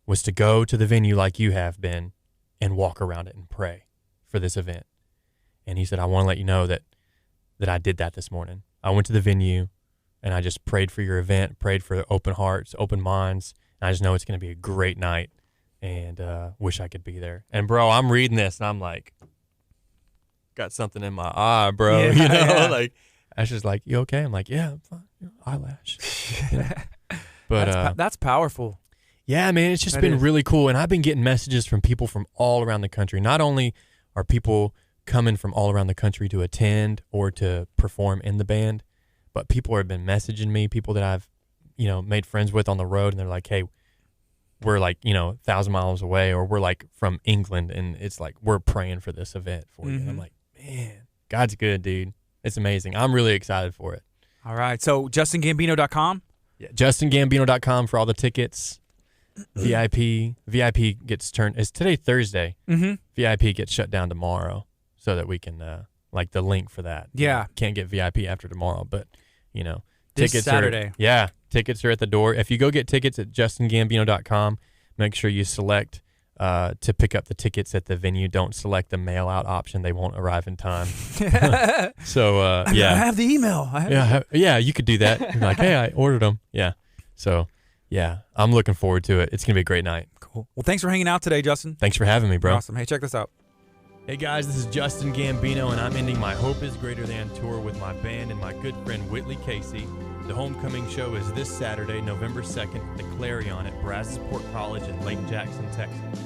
was to go to the venue like you have been and walk around it and pray for this event. And he said, I want to let you know that I did that this morning. I went to the venue and I just prayed for your event, prayed for open hearts, open minds. And I just know it's going to be a great night and wish I could be there. And, bro, I'm reading this and I'm like, got something in my eye, bro. Yeah, Like, Ashley's like, you okay? I'm like, yeah, I'm fine. Eyelash. But that's powerful. Yeah, man, it's just That been is. really cool. And I've been getting messages from people from all around the country. Not only are people coming from all around the country to attend or to perform in the band, but people have been messaging me, people that I've, made friends with on the road, and they're like, hey, we're like, 1,000 miles away, or we're like from England, and it's like, we're praying for this event for you. And I'm like, man, God's good, dude. It's amazing. I'm really excited for it. All right. So JustinGambino.com? Yeah, JustinGambino.com for all the tickets. VIP gets turned. It's today Thursday. Mm-hmm. VIP gets shut down tomorrow, so that we can like the link for that. Yeah. Can't get VIP after tomorrow, but This tickets Saturday. Tickets are at the door. If you go get tickets at JustinGambino.com, make sure you select to pick up the tickets at the venue. Don't select the mail out option; they won't arrive in time. So I have the email. You could do that. You're like, hey, I ordered them. Yeah. So. Yeah, I'm looking forward to it. It's going to be a great night. Cool. Well, thanks for hanging out today, Justin. Thanks for having me, bro. Awesome. Hey, check this out. Hey, guys, this is Justin Gambino, and I'm ending my Hope is Greater Than tour with my band and my good friend Whitley Casey. The homecoming show is this Saturday, November 2nd, at the Clarion at Brazosport College in Lake Jackson, Texas.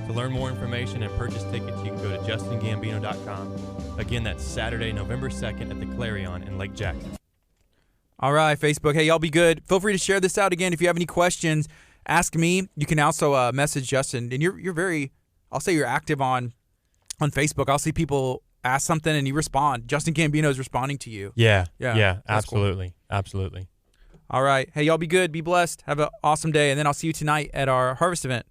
To learn more information and purchase tickets, you can go to JustinGambino.com. Again, that's Saturday, November 2nd at the Clarion in Lake Jackson. All right, Facebook. Hey, y'all be good. Feel free to share this out again. If you have any questions, ask me. You can also message Justin. And you're very, I'll say you're active on Facebook. I'll see people ask something and you respond. Justin Gambino is responding to you. Yeah, That's absolutely. cool. Absolutely. All right. Hey, y'all be good. Be blessed. Have an awesome day. And then I'll see you tonight at our Harvest event.